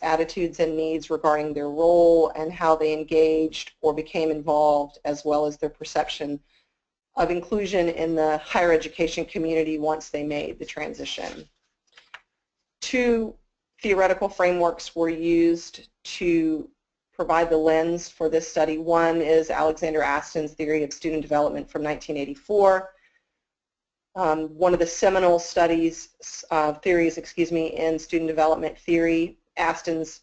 attitudes, and needs regarding their role and how they engaged or became involved, as well as their perception of inclusion in the higher education community once they made the transition. Two theoretical frameworks were used to provide the lens for this study. One is Alexander Aston's theory of student development from 1984. One of the seminal theories in student development theory, Aston's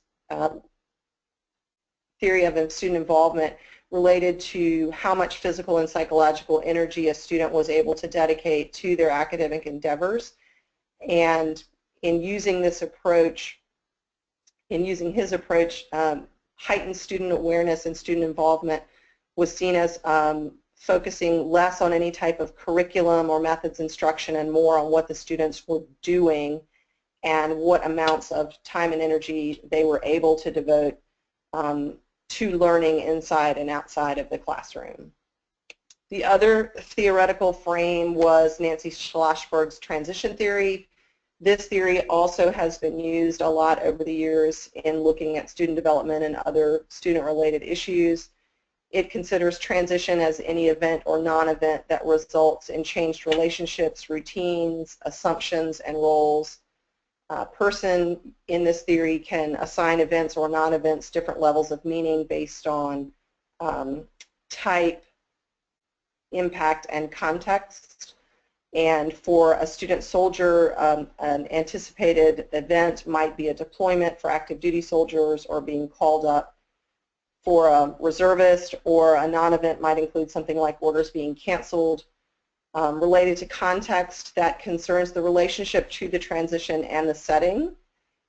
theory of student involvement related to how much physical and psychological energy a student was able to dedicate to their academic endeavors. And in using this approach, his approach, heightened student awareness and student involvement was seen as focusing less on any type of curriculum or methods instruction and more on what the students were doing and what amounts of time and energy they were able to devote to learning inside and outside of the classroom. The other theoretical frame was Nancy Schlossberg's transition theory. This theory also has been used a lot over the years in looking at student development and other student-related issues. It considers transition as any event or non-event that results in changed relationships, routines, assumptions, and roles. A person in this theory can assign events or non-events different levels of meaning based on type, impact, and context. And for a student soldier, an anticipated event might be a deployment for active duty soldiers or being called up for a reservist, or a non-event might include something like orders being canceled. Related to context, that concerns the relationship to the transition and the setting.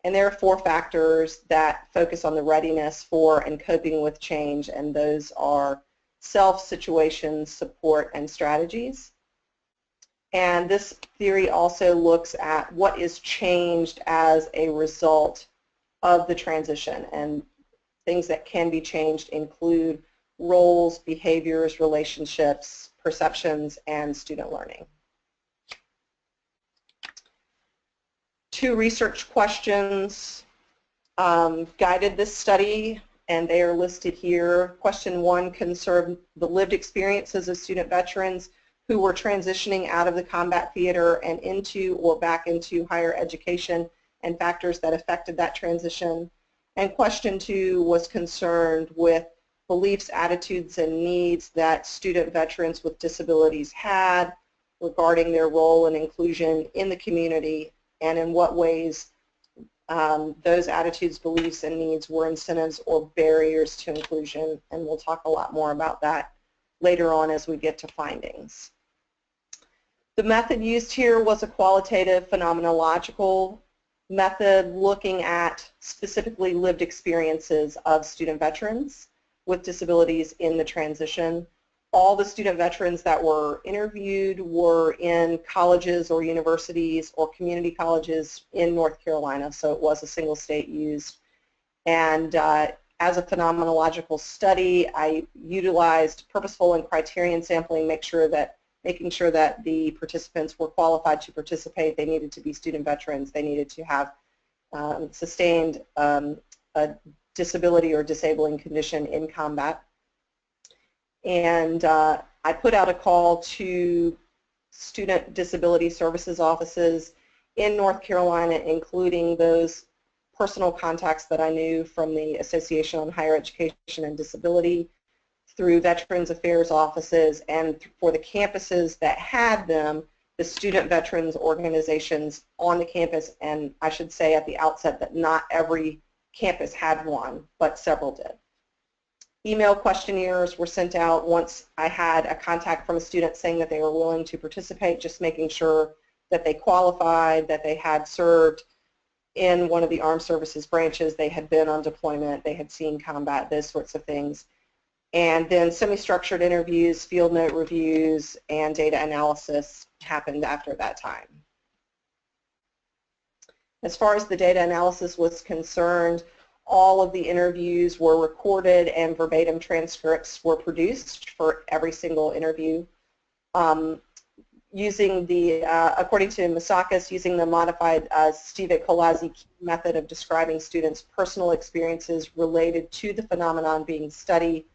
And there are 4 factors that focus on the readiness for and coping with change, and those are self, situations, support, and strategies. And this theory also looks at what is changed as a result of the transition, and things that can be changed include roles, behaviors, relationships, perceptions, and student learning. 2 research questions guided this study, and they are listed here. Question 1 concerned the lived experiences of student veterans who were transitioning out of the combat theater and into or back into higher education, and factors that affected that transition. And question 2 was concerned with beliefs, attitudes, and needs that student veterans with disabilities had regarding their role and inclusion in the community, and in what ways those attitudes, beliefs, and needs were incentives or barriers to inclusion. And we'll talk a lot more about that later on as we get to findings. The method used here was a qualitative phenomenological method looking at specifically lived experiences of student veterans with disabilities in the transition. All the student veterans that were interviewed were in colleges or universities or community colleges in North Carolina, so it was a single state used. And as a phenomenological study, I utilized purposeful and criterion sampling, making sure that the participants were qualified to participate. They needed to be student veterans. They needed to have sustained a disability or disabling condition in combat. And I put out a call to student disability services offices in North Carolina, including those personal contacts that I knew from the Association on Higher Education and Disability, through Veterans Affairs offices, and for the campuses that had them, the student veterans organizations on the campus. And I should say at the outset that not every campus had one, but several did. Email questionnaires were sent out once I had a contact from a student saying that they were willing to participate, just making sure that they qualified, that they had served in one of the armed services branches, they had been on deployment, they had seen combat, those sorts of things. And then semi-structured interviews, field note reviews, and data analysis happened after that time. As far as the data analysis was concerned, all of the interviews were recorded and verbatim transcripts were produced for every single interview. using the, according to Masakis, using the modified Stivic-Holazi method of describing students' personal experiences related to the phenomenon being studied.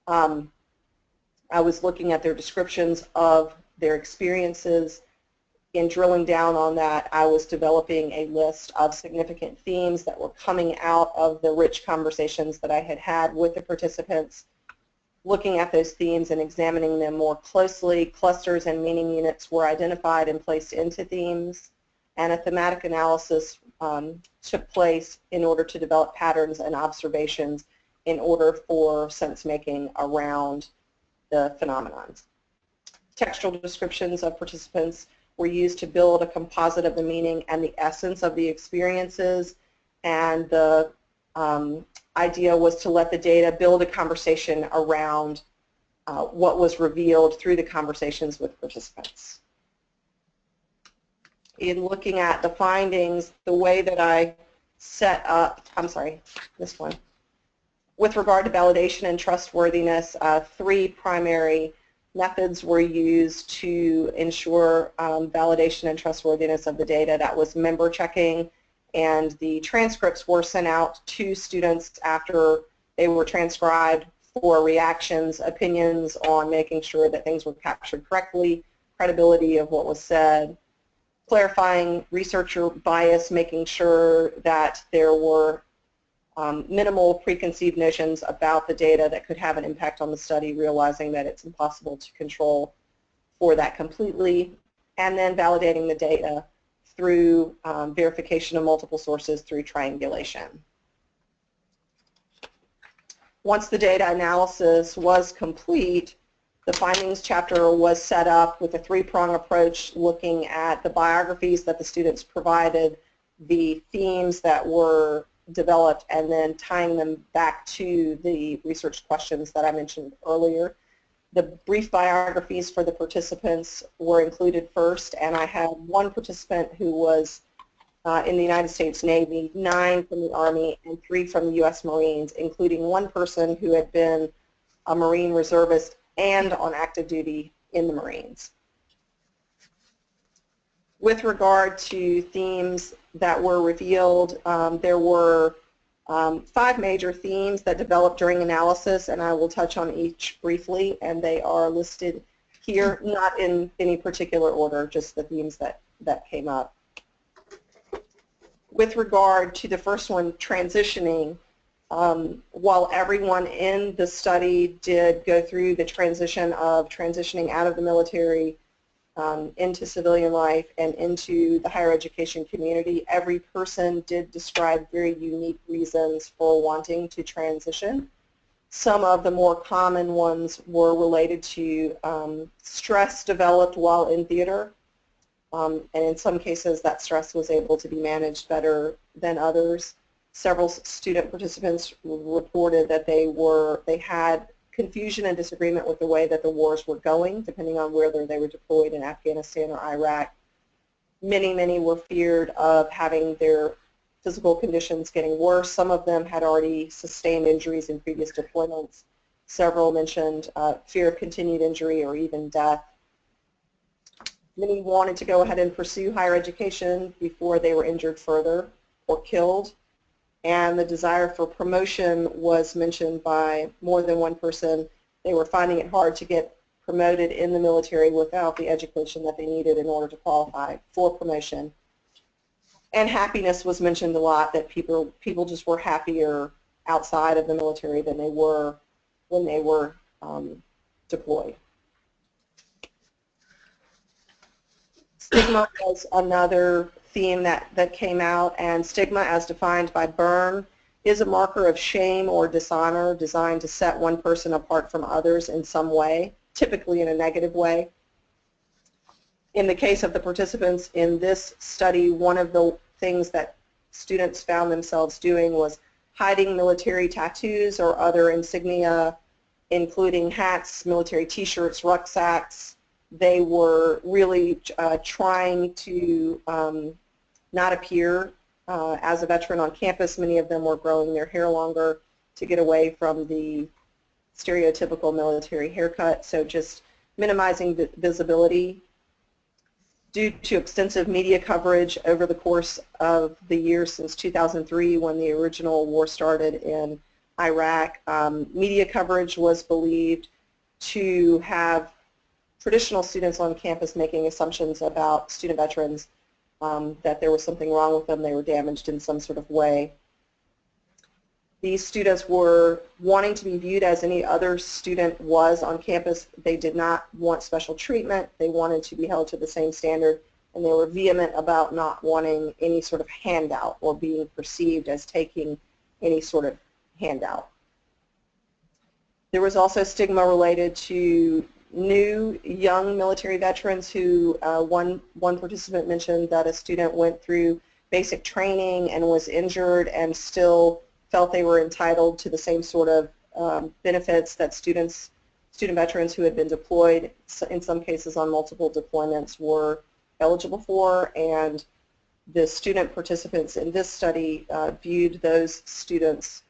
I was looking at their descriptions of their experiences. In drilling down on that, I was developing a list of significant themes that were coming out of the rich conversations that I had had with the participants. Looking at those themes and examining them more closely, clusters and meaning units were identified and placed into themes, and a thematic analysis took place in order to develop patterns and observations in order for sense-making around the phenomenon. Textual descriptions of participants were used to build a composite of the meaning and the essence of the experiences, and the idea was to let the data build a conversation around what was revealed through the conversations with participants. In looking at the findings, the way that I set up, this one. With regard to validation and trustworthiness, 3 primary methods were used to ensure validation and trustworthiness of the data. That was member checking, and the transcripts were sent out to students after they were transcribed for reactions, opinions on making sure that things were captured correctly, credibility of what was said, clarifying researcher bias, making sure that there were minimal preconceived notions about the data that could have an impact on the study, realizing that it's impossible to control for that completely, and then validating the data through verification of multiple sources through triangulation. Once the data analysis was complete, the findings chapter was set up with a 3-prong approach, looking at the biographies that the students provided, the themes that were developed, and then tying them back to the research questions that I mentioned earlier. The brief biographies for the participants were included first, and I had 1 participant who was in the United States Navy, 9 from the Army, and 3 from the U.S. Marines, including 1 person who had been a Marine reservist and on active duty in the Marines. With regard to themes that were revealed, there were 5 major themes that developed during analysis, and I will touch on each briefly, and they are listed here, not in any particular order, just the themes that came up. With regard to the first one, transitioning, while everyone in the study did go through the transition of transitioning out of the military into civilian life and into the higher education community, every person did describe very unique reasons for wanting to transition. Some of the more common ones were related to stress developed while in theater, and in some cases that stress was able to be managed better than others. Several student participants reported that they had confusion and disagreement with the way that the wars were going, depending on whether they were deployed in Afghanistan or Iraq. Many were feared of having their physical conditions getting worse. Some of them had already sustained injuries in previous deployments. Several mentioned fear of continued injury or even death. Many wanted to go ahead and pursue higher education before they were injured further or killed. And the desire for promotion was mentioned by more than 1 person. They were finding it hard to get promoted in the military without the education that they needed in order to qualify for promotion. And happiness was mentioned a lot, that people just were happier outside of the military than they were when they were deployed. Stigma was another theme that came out, and stigma, as defined by Byrne, is a marker of shame or dishonor designed to set one person apart from others in some way, typically in a negative way. In the case of the participants in this study, one of the things that students found themselves doing was hiding military tattoos or other insignia, including hats, military t-shirts, rucksacks. They were really trying to not appear as a veteran on campus. Many of them were growing their hair longer to get away from the stereotypical military haircut, so just minimizing visibility Due to extensive media coverage over the course of the year since 2003 when the original war started in Iraq, media coverage was believed to have traditional students on campus making assumptions about student veterans, that there was something wrong with them, they were damaged in some sort of way. These students were wanting to be viewed as any other student was on campus. They did not want special treatment. They wanted to be held to the same standard, and they were vehement about not wanting any sort of handout or being perceived as taking any sort of handout. There was also stigma related to new young military veterans who one participant mentioned that a student went through basic training and was injured and still felt they were entitled to the same sort of benefits that student veterans who had been deployed, in some cases on multiple deployments, were eligible for, and the student participants in this study viewed those students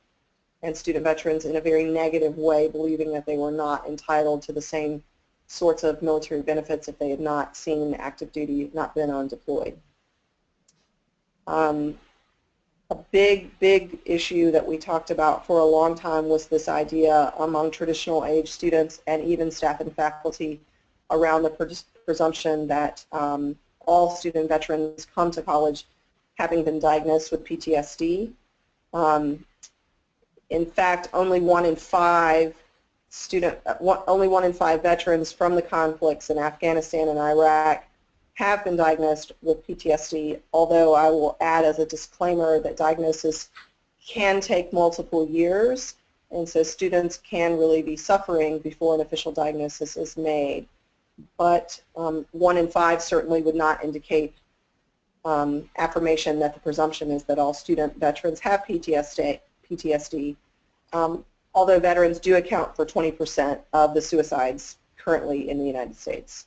and student veterans in a very negative way, believing that they were not entitled to the same sorts of military benefits if they had not seen active duty, not been on deployed. A big issue that we talked about for a long time was this idea among traditional age students and even staff and faculty around the presumption that all student veterans come to college having been diagnosed with PTSD. In fact, only one in five veterans from the conflicts in Afghanistan and Iraq have been diagnosed with PTSD, although I will add as a disclaimer that diagnosis can take multiple years, and so students can really be suffering before an official diagnosis is made. But 1 in 5 certainly would not indicate affirmation that the presumption is that all student veterans have PTSD, although veterans do account for 20% of the suicides currently in the United States.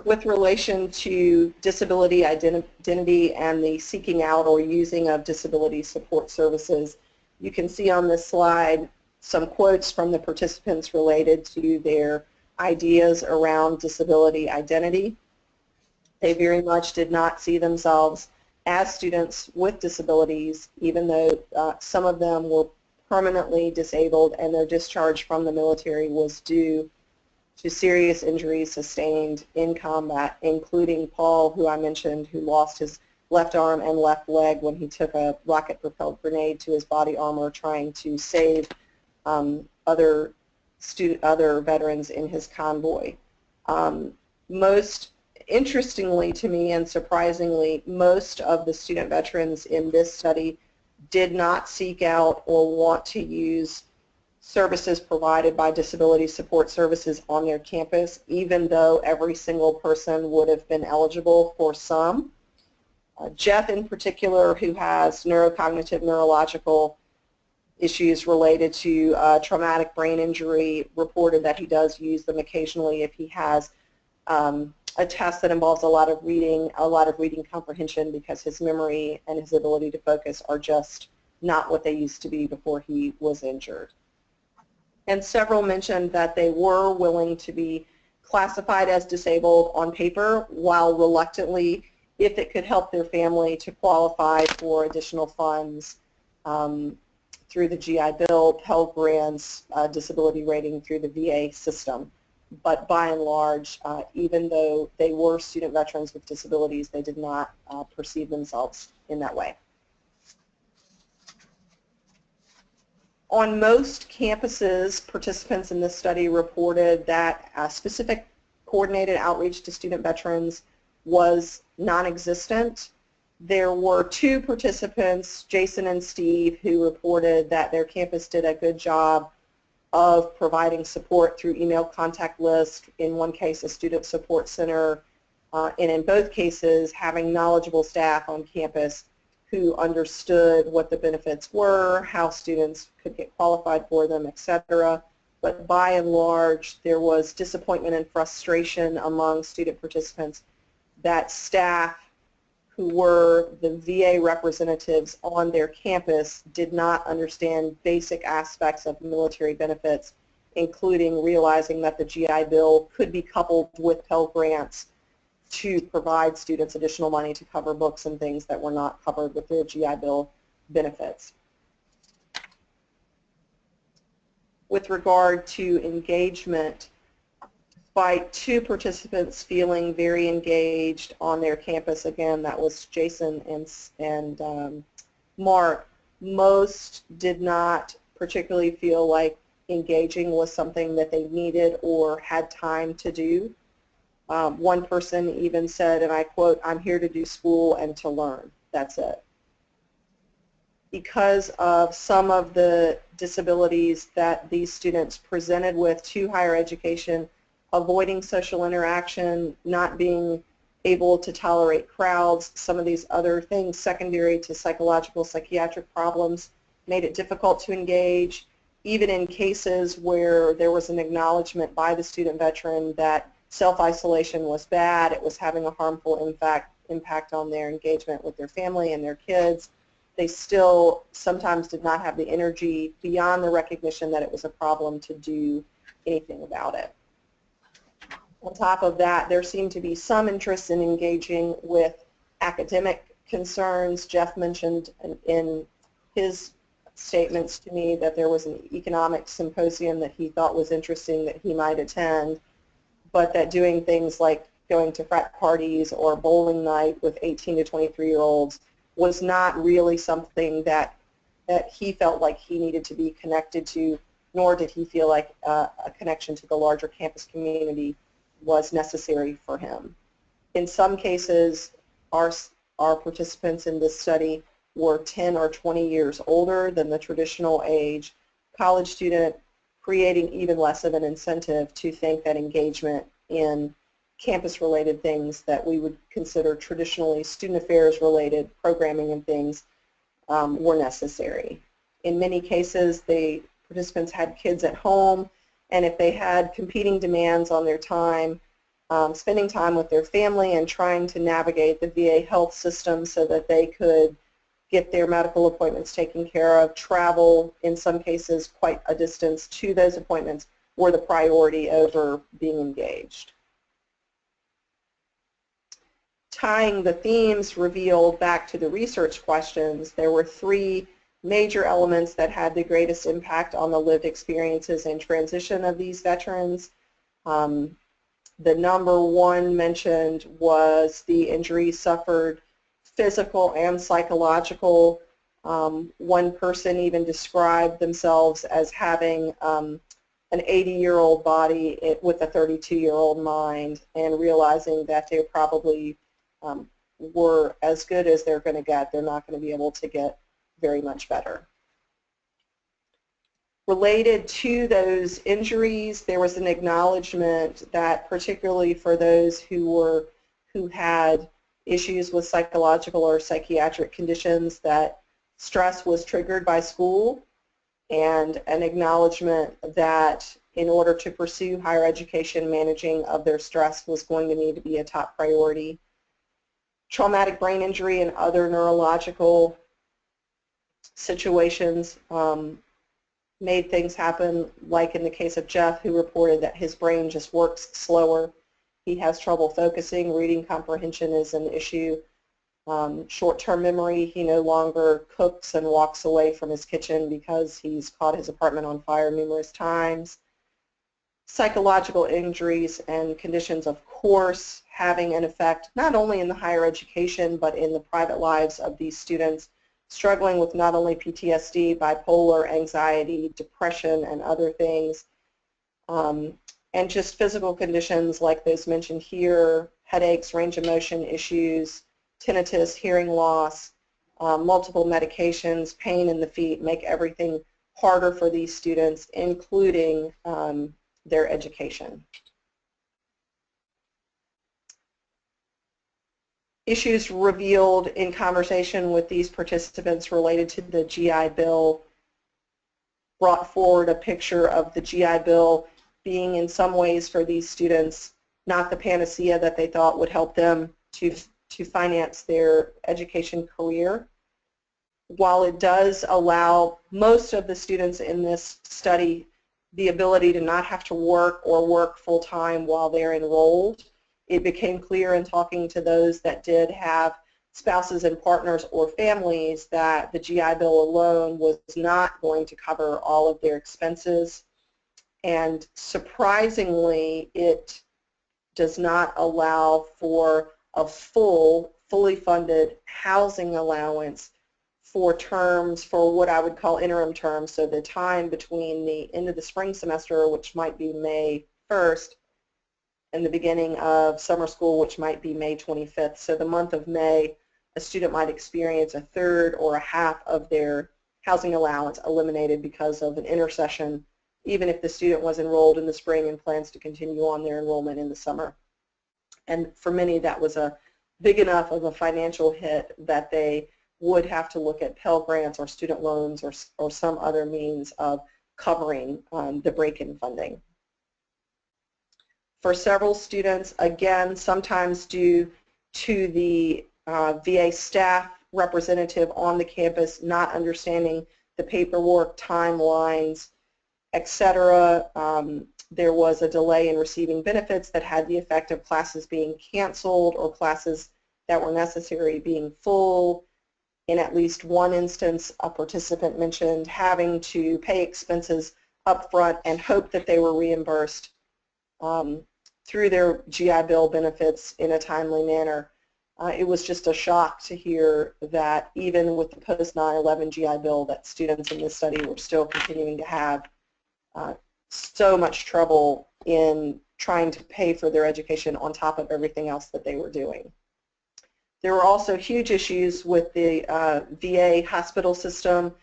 With relation to disability identity and the seeking out or using of disability support services, you can see on this slide some quotes from the participants related to their ideas around disability identity. They very much did not see themselves as students with disabilities, even though some of them were permanently disabled and their discharge from the military was due to serious injuries sustained in combat, including Paul, who I mentioned, who lost his left arm and left leg when he took a rocket-propelled grenade to his body armor trying to save other veterans in his convoy. Most interestingly to me and surprisingly, most of the student veterans in this study did not seek out or want to use services provided by disability support services on their campus, even though every single person would have been eligible for some. Jeff in particular, who has neurocognitive, neurological issues related to traumatic brain injury, reported that he does use them occasionally if he has a test that involves a lot of reading comprehension, because his memory and his ability to focus are just not what they used to be before he was injured. And several mentioned that they were willing to be classified as disabled on paper, while reluctantly, if it could help their family, to qualify for additional funds through the GI Bill, Pell Grants, disability rating through the VA system. But by and large, even though they were student veterans with disabilities, they did not perceive themselves in that way. On most campuses, participants in this study reported that specific coordinated outreach to student veterans was non-existent. There were 2 participants, Jason and Steve, who reported that their campus did a good job of providing support through email contact lists, in one case a student support center, and in both cases having knowledgeable staff on campus who understood what the benefits were, how students could get qualified for them, etc. But by and large, there was disappointment and frustration among student participants that staff who were the VA representatives on their campus did not understand basic aspects of military benefits, including realizing that the GI Bill could be coupled with Pell Grants to provide students additional money to cover books and things that were not covered with their GI Bill benefits. With regard to engagement, despite 2 participants feeling very engaged on their campus, again, that was Jason and Mark, most did not particularly feel like engaging was something that they needed or had time to do. One person even said, and I quote, "I'm here to do school and to learn. That's it." Because of some of the disabilities that these students presented with to higher education, avoiding social interaction, not being able to tolerate crowds, some of these other things secondary to psychological, psychiatric problems made it difficult to engage, even in cases where there was an acknowledgement by the student veteran that self-isolation was bad, it was having a harmful impact on their engagement with their family and their kids. They still sometimes did not have the energy beyond the recognition that it was a problem to do anything about it. On top of that, there seemed to be some interest in engaging with academic concerns. Jeff mentioned in his statements to me that there was an economics symposium that he thought was interesting that he might attend, but that doing things like going to frat parties or bowling night with 18 to 23-year-olds was not really something that he felt like he needed to be connected to, nor did he feel like a connection to the larger campus community was necessary for him. In some cases, our participants in this study were 10 or 20 years older than the traditional age college student, creating even less of an incentive to think that engagement in campus-related things that we would consider traditionally student affairs-related programming and things were necessary. In many cases, the participants had kids at home, and if they had competing demands on their time, spending time with their family and trying to navigate the VA health system so that they could get their medical appointments taken care of, travel, in some cases quite a distance to those appointments, were the priority over being engaged. Tying the themes revealed back to the research questions, there were 3 major elements that had the greatest impact on the lived experiences and transition of these veterans. The number 1 mentioned was the injuries suffered, physical and psychological. One person even described themselves as having an 80-year-old body with a 32-year-old mind, and realizing that they probably were as good as they're going to get. They're not going to be able to get very much better. Related to those injuries, there was an acknowledgement that particularly for those who had issues with psychological or psychiatric conditions, that stress was triggered by school, and an acknowledgement that in order to pursue higher education, managing of their stress was going to need to be a top priority. Traumatic brain injury and other neurological situations made things happen, like in the case of Jeff, who reported that his brain just works slower. He has trouble focusing. Reading comprehension is an issue. Short-term memory, he no longer cooks and walks away from his kitchen because he's caught his apartment on fire numerous times. Psychological injuries and conditions, of course, having an effect not only in the higher education but in the private lives of these students, struggling with not only PTSD, bipolar, anxiety, depression, and other things, and just physical conditions like those mentioned here, headaches, range of motion issues, tinnitus, hearing loss, multiple medications, pain in the feet, make everything harder for these students, including their education. Issues revealed in conversation with these participants related to the GI Bill brought forward a picture of the GI Bill being in some ways for these students not the panacea that they thought would help them to finance their education career. While it does allow most of the students in this study the ability to not have to work or work full-time while they're enrolled. It became clear in talking to those that did have spouses and partners or families that the GI Bill alone was not going to cover all of their expenses. And surprisingly, it does not allow for a fully funded housing allowance for terms, for what I would call interim terms, so the time between the end of the spring semester, which might be May 1st, and the beginning of summer school, which might be May 25th. So the month of May, a student might experience a third or a half of their housing allowance eliminated because of an intersession, even if the student was enrolled in the spring and plans to continue on their enrollment in the summer. And for many, that was a big enough of a financial hit that they would have to look at Pell Grants or student loans or some other means of covering the break-in funding. For several students, again, sometimes due to the VA staff representative on the campus not understanding the paperwork, timelines, etc., there was a delay in receiving benefits that had the effect of classes being canceled or classes that were necessary being full. In at least one instance, a participant mentioned having to pay expenses up front and hope that they were reimbursed through their GI Bill benefits in a timely manner. It was just a shock to hear that even with the post 9/11 GI Bill, that students in this study were still continuing to have so much trouble in trying to pay for their education on top of everything else that they were doing. There were also huge issues with the VA hospital system,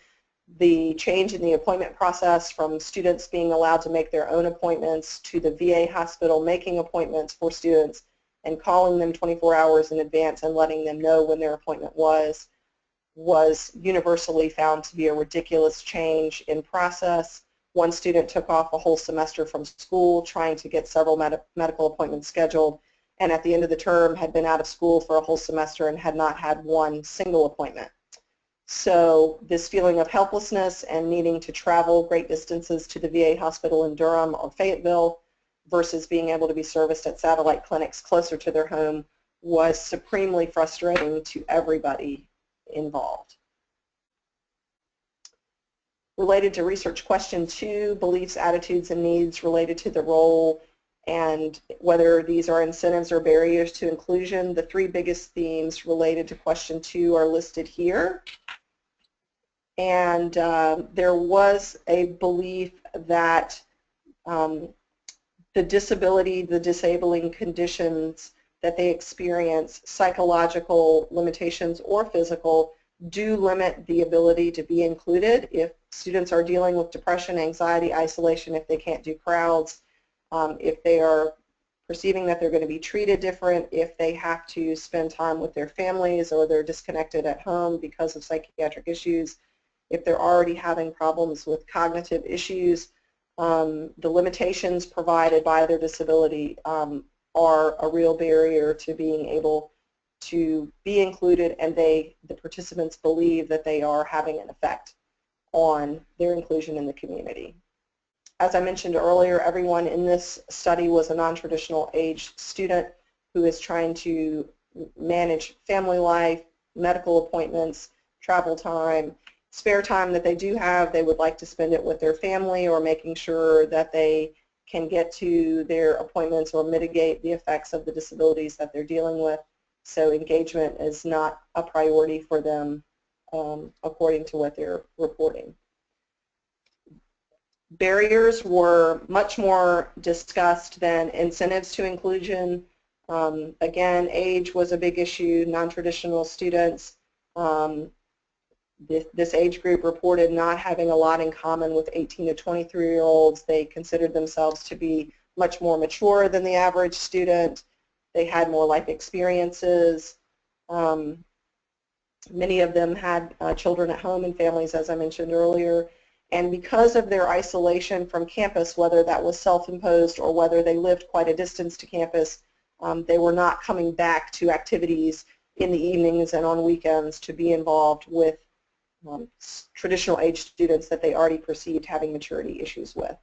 the change in the appointment process from students being allowed to make their own appointments to the VA hospital making appointments for students and calling them 24 hours in advance and letting them know when their appointment was universally found to be a ridiculous change in process. One student took off a whole semester from school trying to get several medical appointments scheduled, and at the end of the term had been out of school for a whole semester and had not had one single appointment. So this feeling of helplessness and needing to travel great distances to the VA hospital in Durham or Fayetteville versus being able to be serviced at satellite clinics closer to their home was supremely frustrating to everybody involved. Related to research question 2, beliefs, attitudes, and needs related to the role and whether these are incentives or barriers to inclusion. The 3 biggest themes related to question 2 are listed here. And there was a belief that the disability, the disabling conditions that they experience, psychological limitations or physical, do limit the ability to be included. If students are dealing with depression, anxiety, isolation, if they can't do crowds, if they are perceiving that they're going to be treated different, if they have to spend time with their families or they're disconnected at home because of psychiatric issues, if they're already having problems with cognitive issues, the limitations provided by their disability are a real barrier to being able to be included, and the participants believe that they are having an effect on their inclusion in the community. As I mentioned earlier, everyone in this study was a non-traditional age student who is trying to manage family life, medical appointments, travel time, spare time that they do have. They would like to spend it with their family or making sure that they can get to their appointments or mitigate the effects of the disabilities that they're dealing with. So engagement is not a priority for them according to what they're reporting. Barriers were much more discussed than incentives to inclusion. Again, age was a big issue, non-traditional students. This age group reported not having a lot in common with 18 to 23-year-olds. They considered themselves to be much more mature than the average student. They had more life experiences. Many of them had children at home and families, as I mentioned earlier. And because of their isolation from campus, whether that was self-imposed or whether they lived quite a distance to campus, they were not coming back to activities in the evenings and on weekends to be involved with traditional age students that they already perceived having maturity issues with.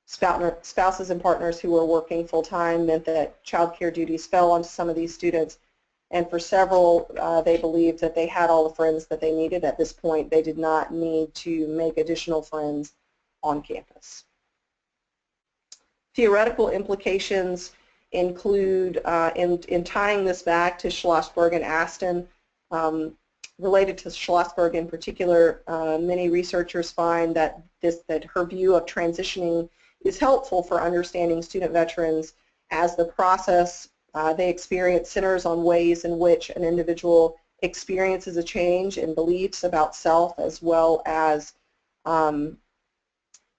spouses and partners who were working full-time meant that child care duties fell onto some of these students. And for several, they believed that they had all the friends that they needed at this point. They did not need to make additional friends on campus. Theoretical implications include, in tying this back to Schlossberg and Aston, related to Schlossberg in particular, many researchers find that her view of transitioning is helpful for understanding student veterans as the process they experience centers on ways in which an individual experiences a change in beliefs about self, as well as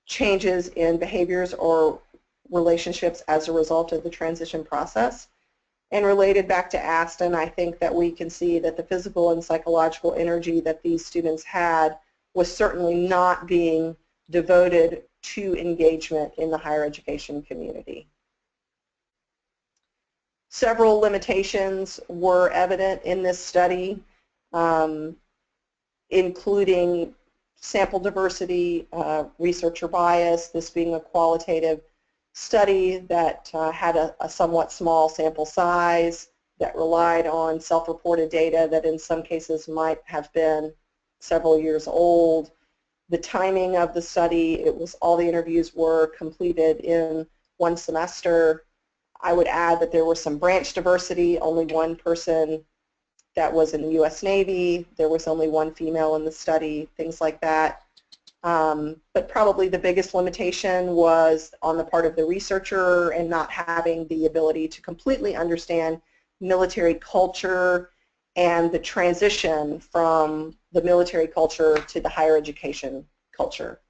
changes in behaviors or relationships as a result of the transition process. And related back to Aston, I think that we can see that the physical and psychological energy that these students had was certainly not being devoted to engagement in the higher education community. Several limitations were evident in this study, including sample diversity, researcher bias, this being a qualitative study that had a somewhat small sample size, that relied on self-reported data that in some cases might have been several years old. The timing of the study, all the interviews were completed in one semester. I would add that there was some branch diversity, only one person that was in the U.S. Navy, there was only one female in the study, things like that. But probably the biggest limitation was on the part of the researcher and not having the ability to completely understand military culture and the transition from the military culture to the higher education culture.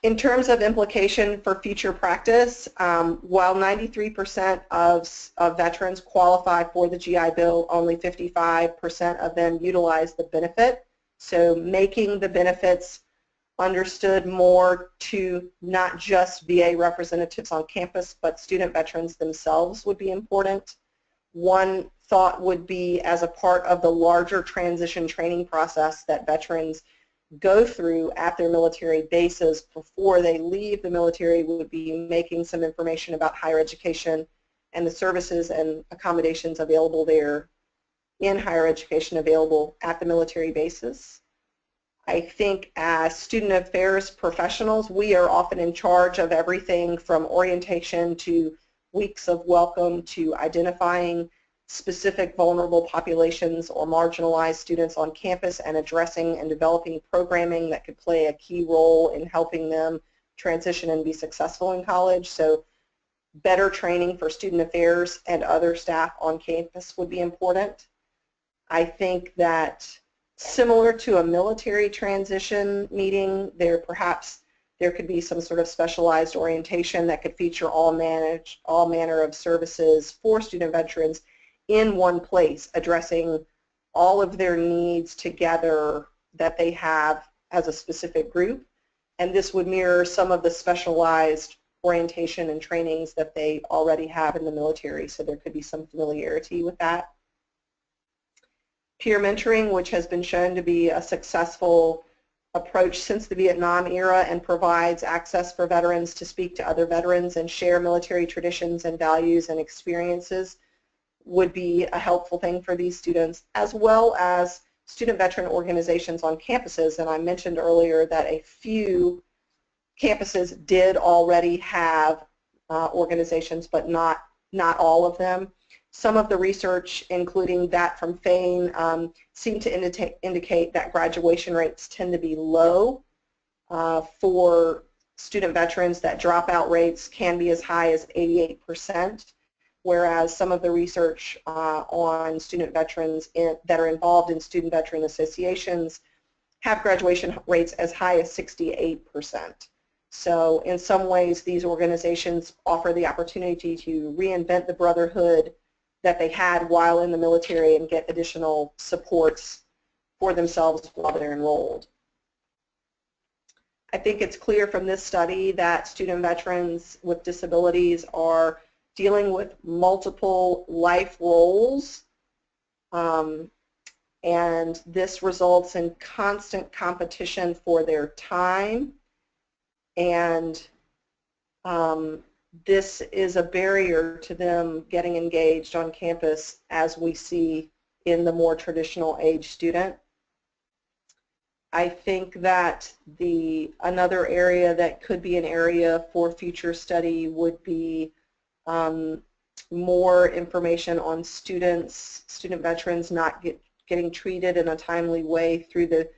In terms of implication for future practice, while 93% of veterans qualify for the GI Bill, only 55% of them utilize the benefit. So making the benefits understood more to not just VA representatives on campus, but student veterans themselves would be important. One thought would be as a part of the larger transition training process that veterans go through at their military bases before they leave the military, would be making some information about higher education and the services and accommodations available there in higher education available at the military bases. I think as student affairs professionals, we are often in charge of everything from orientation to weeks of welcome to identifying specific vulnerable populations or marginalized students on campus and addressing and developing programming that could play a key role in helping them transition and be successful in college. So better training for student affairs and other staff on campus would be important. I think that similar to a military transition meeting, there could be some sort of specialized orientation that could feature all manner of services for student veterans in one place, addressing all of their needs together that they have as a specific group. And this would mirror some of the specialized orientation and trainings that they already have in the military, so there could be some familiarity with that. Peer mentoring, which has been shown to be a successful approach since the Vietnam era and provides access for veterans to speak to other veterans and share military traditions and values and experiences, would be a helpful thing for these students, as well as student veteran organizations on campuses. And I mentioned earlier that a few campuses did already have organizations, but not all of them. Some of the research, including that from Fain, seem to indicate that graduation rates tend to be low for student veterans, that dropout rates can be as high as 88%, whereas some of the research on student veterans that are involved in student veteran associations have graduation rates as high as 68%. So in some ways, these organizations offer the opportunity to reinvent the brotherhood that they had while in the military and get additional supports for themselves while they're enrolled. I think it's clear from this study that student veterans with disabilities are dealing with multiple life roles, and this results in constant competition for their time and this is a barrier to them getting engaged on campus as we see in the more traditional age student. I think that another area that could be an area for future study would be more information on student veterans not getting treated in a timely way through the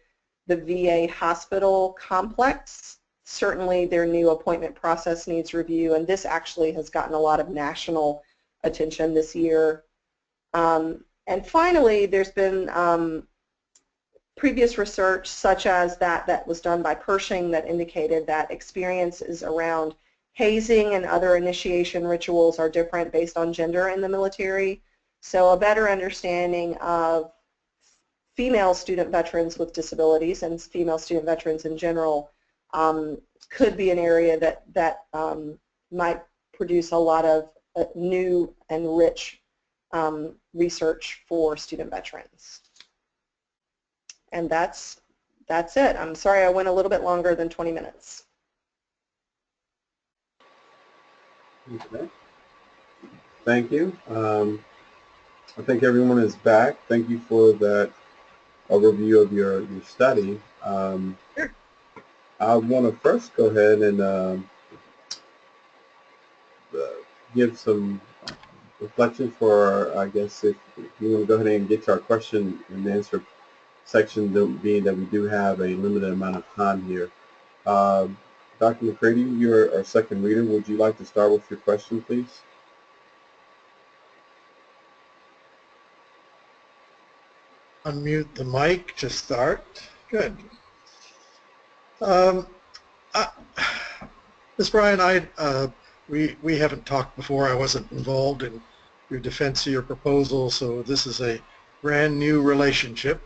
VA hospital complex. Certainly their new appointment process needs review, and this actually has gotten a lot of national attention this year. And finally, there's been previous research such as that was done by Pershing that indicated that experiences around hazing and other initiation rituals are different based on gender in the military. So a better understanding of female student veterans with disabilities and female student veterans in general could be an area that might produce a lot of new and rich research for student veterans. And that's it. I'm sorry I went a little bit longer than 20 minutes. Okay. Thank you. I think everyone is back. Thank you for that overview of your study. Sure. I want to first go ahead and give some reflection for, I guess, if you want to go ahead and get to our question and answer section, being that we do have a limited amount of time here. Dr. McCready, you're our second reader. Would you like to start with your question, please? Unmute the mic to start. Good. Ms. Bryan, we haven't talked before. I wasn't involved in your defense of your proposal, so this is a brand new relationship.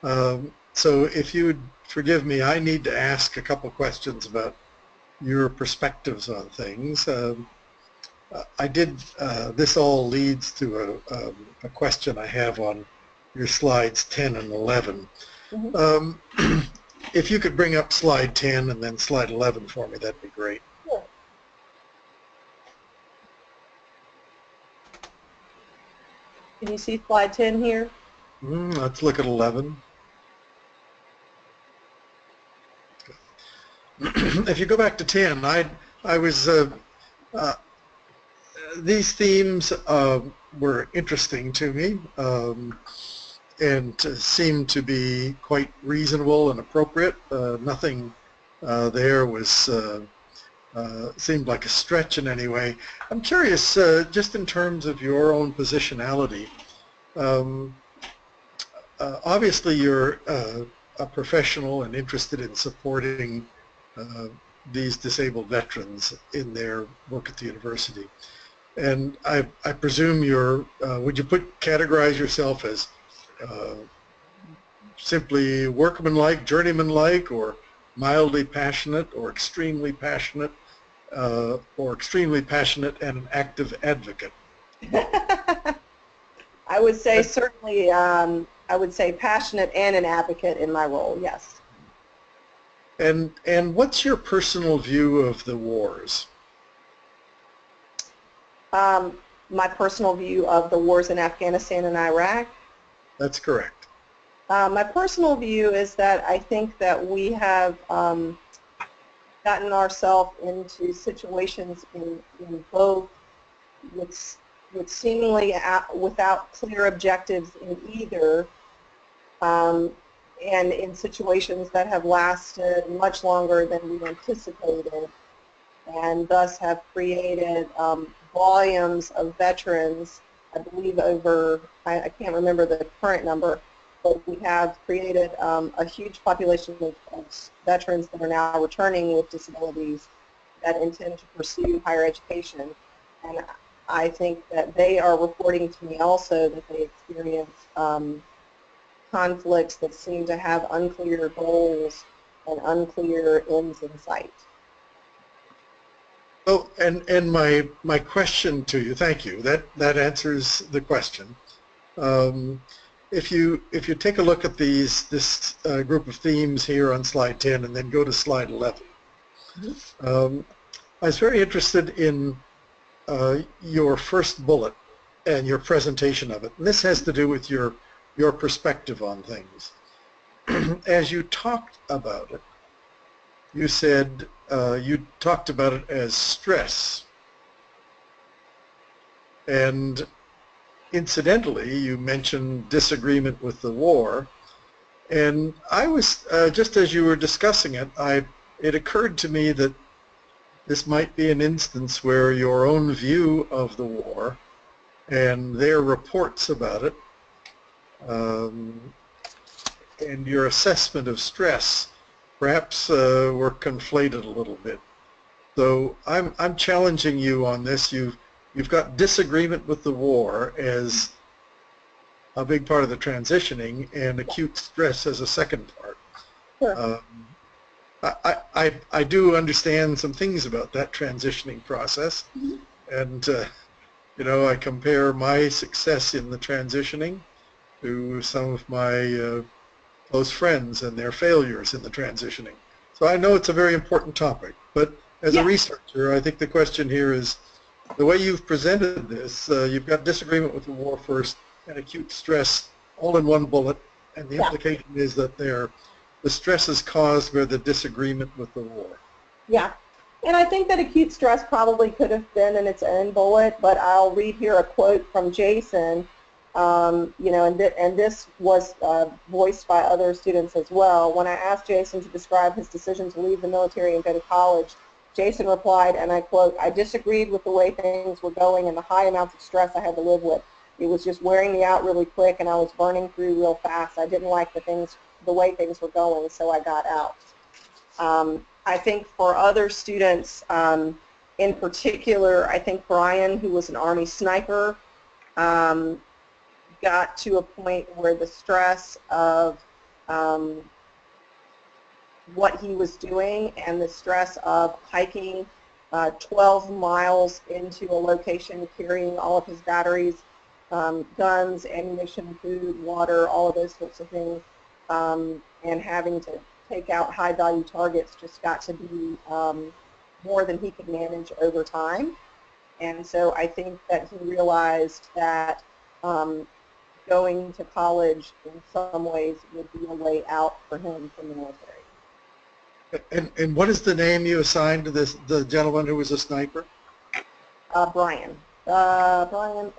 So if you would forgive me, I need to ask a couple questions about your perspectives on things. This all leads to a question I have on your slides 10 and 11. Mm-hmm. If you could bring up slide 10 and then slide 11 for me, that'd be great. Sure. Can you see slide 10 here? Let's look at 11. If you go back to 10, I was these themes were interesting to me and seemed to be quite reasonable and appropriate. Nothing there was seemed like a stretch in any way. I'm curious, just in terms of your own positionality. Obviously, you're a professional and interested in supporting these disabled veterans in their work at the university. And I presume you're, would you categorize yourself as simply workmanlike, journeyman-like, or mildly passionate, or extremely passionate and an active advocate? I would say certainly, I would say passionate and an advocate in my role, yes. And what's your personal view of the wars? My personal view of the wars in Afghanistan and Iraq? That's correct. My personal view is that I think that we have gotten ourselves into situations in both with seemingly without clear objectives in either, and in situations that have lasted much longer than we anticipated, and thus have created volumes of veterans, I believe over, I can't remember the current number, but we have created a huge population of veterans that are now returning with disabilities that intend to pursue higher education. And I think that they are reporting to me also that they experience conflicts that seem to have unclear goals and unclear ends in sight. Oh, and my question to you, thank you. That answers the question. If you take a look at this group of themes here on slide 10 and then go to slide 11, I was very interested in your first bullet and your presentation of it. And this has to do with your perspective on things. As you talked about it, you said you talked about it as stress. And incidentally, you mentioned disagreement with the war. And I was, just as you were discussing it, it occurred to me that this might be an instance where your own view of the war and their reports about it and your assessment of stress perhaps were conflated a little bit. So I'm challenging you on this. You've got disagreement with the war as a big part of the transitioning and acute stress as a second part. Sure. I do understand some things about that transitioning process, and you know, I compare my success in the transitioning to some of my close friends and their failures in the transitioning. So I know it's a very important topic, but as a researcher, I think the question here is the way you've presented this. You've got disagreement with the war first and acute stress all in one bullet, and the implication is that the stress is caused by the disagreement with the war. Yeah, and I think that acute stress probably could have been in its own bullet, but I'll read here a quote from Jason, you know, and this was voiced by other students as well. When I asked Jason to describe his decision to leave the military and go to college, Jason replied, and I quote, "I disagreed with the way things were going and the high amounts of stress I had to live with. It was just wearing me out really quick, and I was burning through real fast. I didn't like the way things were going, so I got out." I think for other students, in particular, I think Bryan, who was an Army sniper, got to a point where the stress of what he was doing and the stress of hiking 12 miles into a location, carrying all of his batteries, guns, ammunition, food, water, all of those sorts of things, and having to take out high-value targets just got to be more than he could manage over time. And so I think that he realized that going to college in some ways would be a way out for him from the military. And what is the name you assigned to the gentleman who was a sniper? Bryan. Bryan.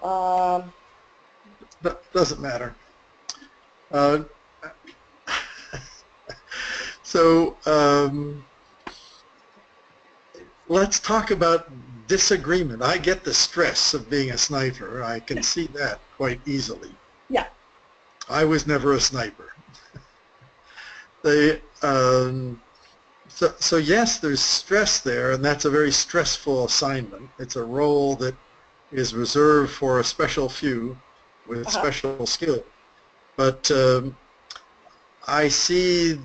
Doesn't matter. So let's talk about disagreement. I get the stress of being a sniper. I can see that quite easily. Yeah. I was never a sniper. So yes, there's stress there, and that's a very stressful assignment. It's a role that is reserved for a special few with special skill. But I see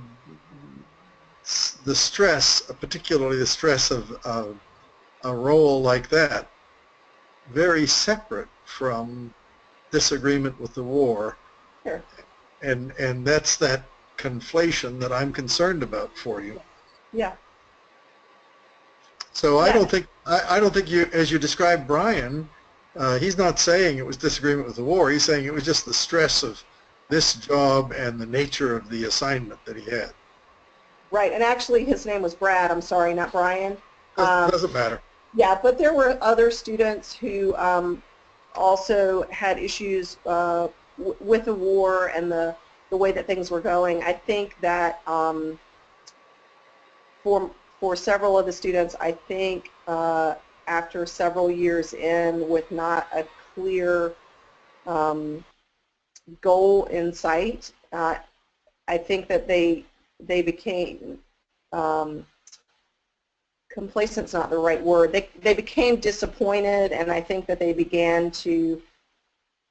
the stress, particularly the stress of a role like that, very separate from disagreement with the war. Sure. And that's that conflation that I'm concerned about for you. Yeah. So I don't think you, as you described Bryan, he's not saying it was disagreement with the war. He's saying it was just the stress of this job and the nature of the assignment that he had. Right, and actually his name was Brad. I'm sorry, not Bryan. Doesn't matter. Yeah, but there were other students who also had issues with the war and the way that things were going. I think that for several of the students, I think after several years in with not a clear goal in sight, I think that they became complacent's not the right word. They became disappointed, and I think that they began to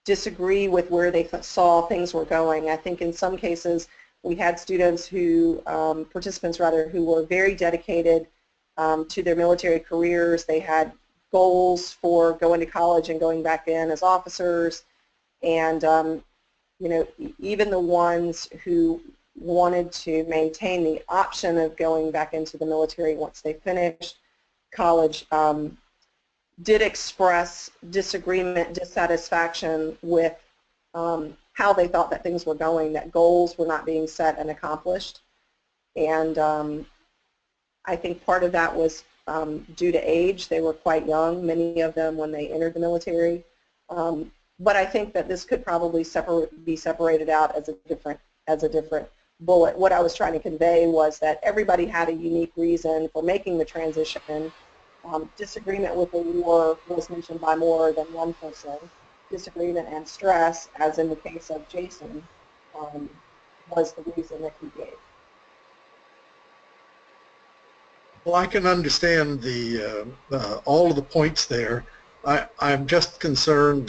disagree with where they saw things were going. I think in some cases we had students who, participants rather, who were very dedicated to their military careers. They had goals for going to college and going back in as officers, and you know, even the ones who wanted to maintain the option of going back into the military once they finished college did express disagreement, dissatisfaction with how they thought that things were going, that goals were not being set and accomplished. And I think part of that was due to age. They were quite young, many of them, when they entered the military. But I think that this could probably be separated out as a different bullet. What I was trying to convey was that everybody had a unique reason for making the transition. Disagreement with the war was mentioned by more than one person. Disagreement and stress, as in the case of Jason, was the reason that he gave. Well, I can understand all of the points there. I'm just concerned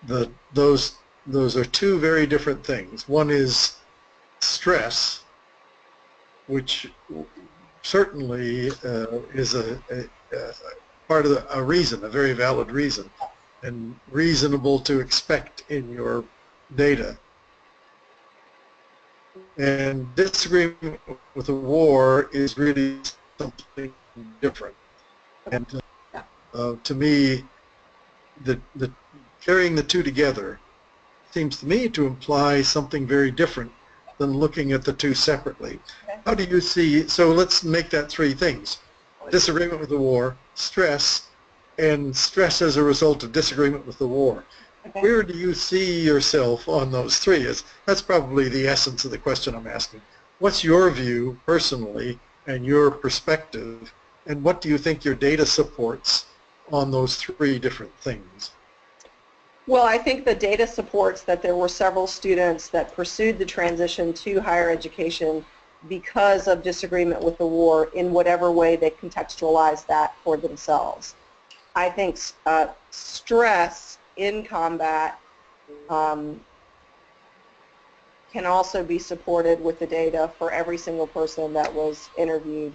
that those are two very different things. One is stress, which certainly is a part of a reason, a very valid reason, and reasonable to expect in your data. And disagreement with the war is really something different. And to me, the carrying the two together seems to me to imply something very different than looking at the two separately. Okay. How do you see, so let's make that three things: disagreement with the war, stress, and stress as a result of disagreement with the war. Okay. Where do you see yourself on those three? That's probably the essence of the question I'm asking. What's your view personally and your perspective, and what do you think your data supports on those three different things? Well, I think the data supports that there were several students that pursued the transition to higher education because of disagreement with the war in whatever way they contextualized that for themselves. I think stress in combat can also be supported with the data for every single person that was interviewed.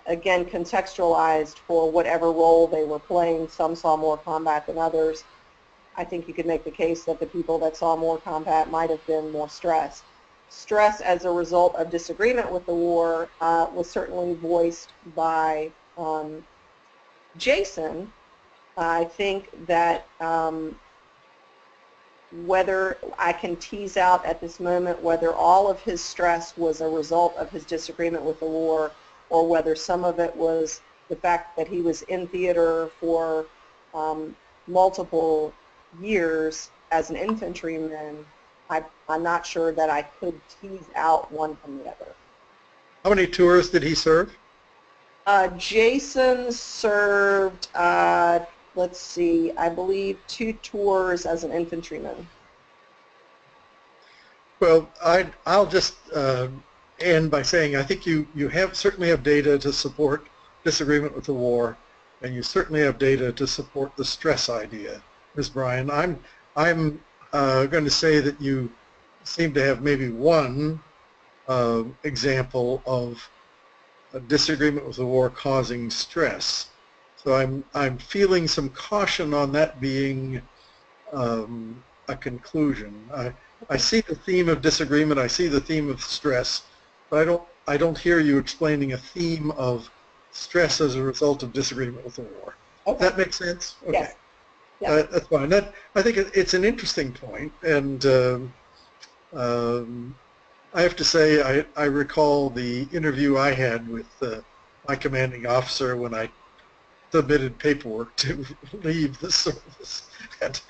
Again, contextualized for whatever role they were playing. Some saw more combat than others. I think you could make the case that the people that saw more combat might have been more stressed. Stress as a result of disagreement with the war was certainly voiced by Jason. I think that whether I can tease out at this moment whether all of his stress was a result of his disagreement with the war, or whether some of it was the fact that he was in theater for multiple years as an infantryman, I'm not sure that I could tease out one from the other. How many tours did he serve? Jason served, let's see, I believe 2 tours as an infantryman. Well, I'll just end by saying I think you certainly have data to support disagreement with the war, and you certainly have data to support the stress idea, Ms. Bryan. I'm going to say that you seem to have maybe one example of a disagreement with the war causing stress. So I'm feeling some caution on that being a conclusion. I see the theme of disagreement. I see the theme of stress, but I don't hear you explaining a theme of stress as a result of disagreement with the war. Okay. That makes sense? Okay. Yes. Yes. That's fine. I think it's an interesting point, and I have to say I recall the interview I had with my commanding officer when I submitted paperwork to leave the service, and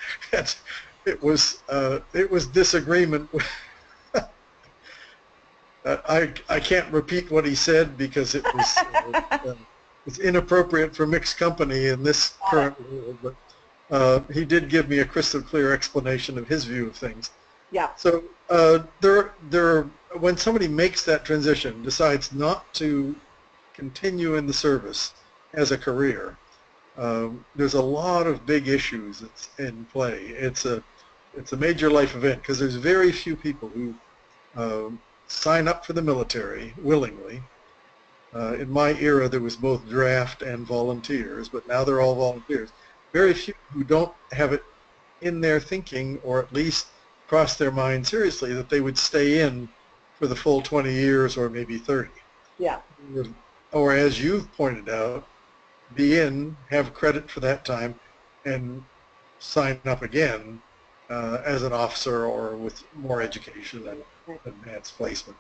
it was disagreement. I can't repeat what he said because it was it's inappropriate for mixed company in this current world, but he did give me a crystal clear explanation of his view of things. Yeah. So when somebody makes that transition, decides not to continue in the service as a career, there's a lot of big issues that's in play. It's a major life event because there's very few people who sign up for the military willingly. In my era, there was both draft and volunteers, but now they're all volunteers. Very few who don't have it in their thinking, or at least cross their mind seriously, that they would stay in for the full 20 years or maybe 30. Yeah. Or as you've pointed out, be in, have credit for that time, and sign up again as an officer or with more education and advanced placement.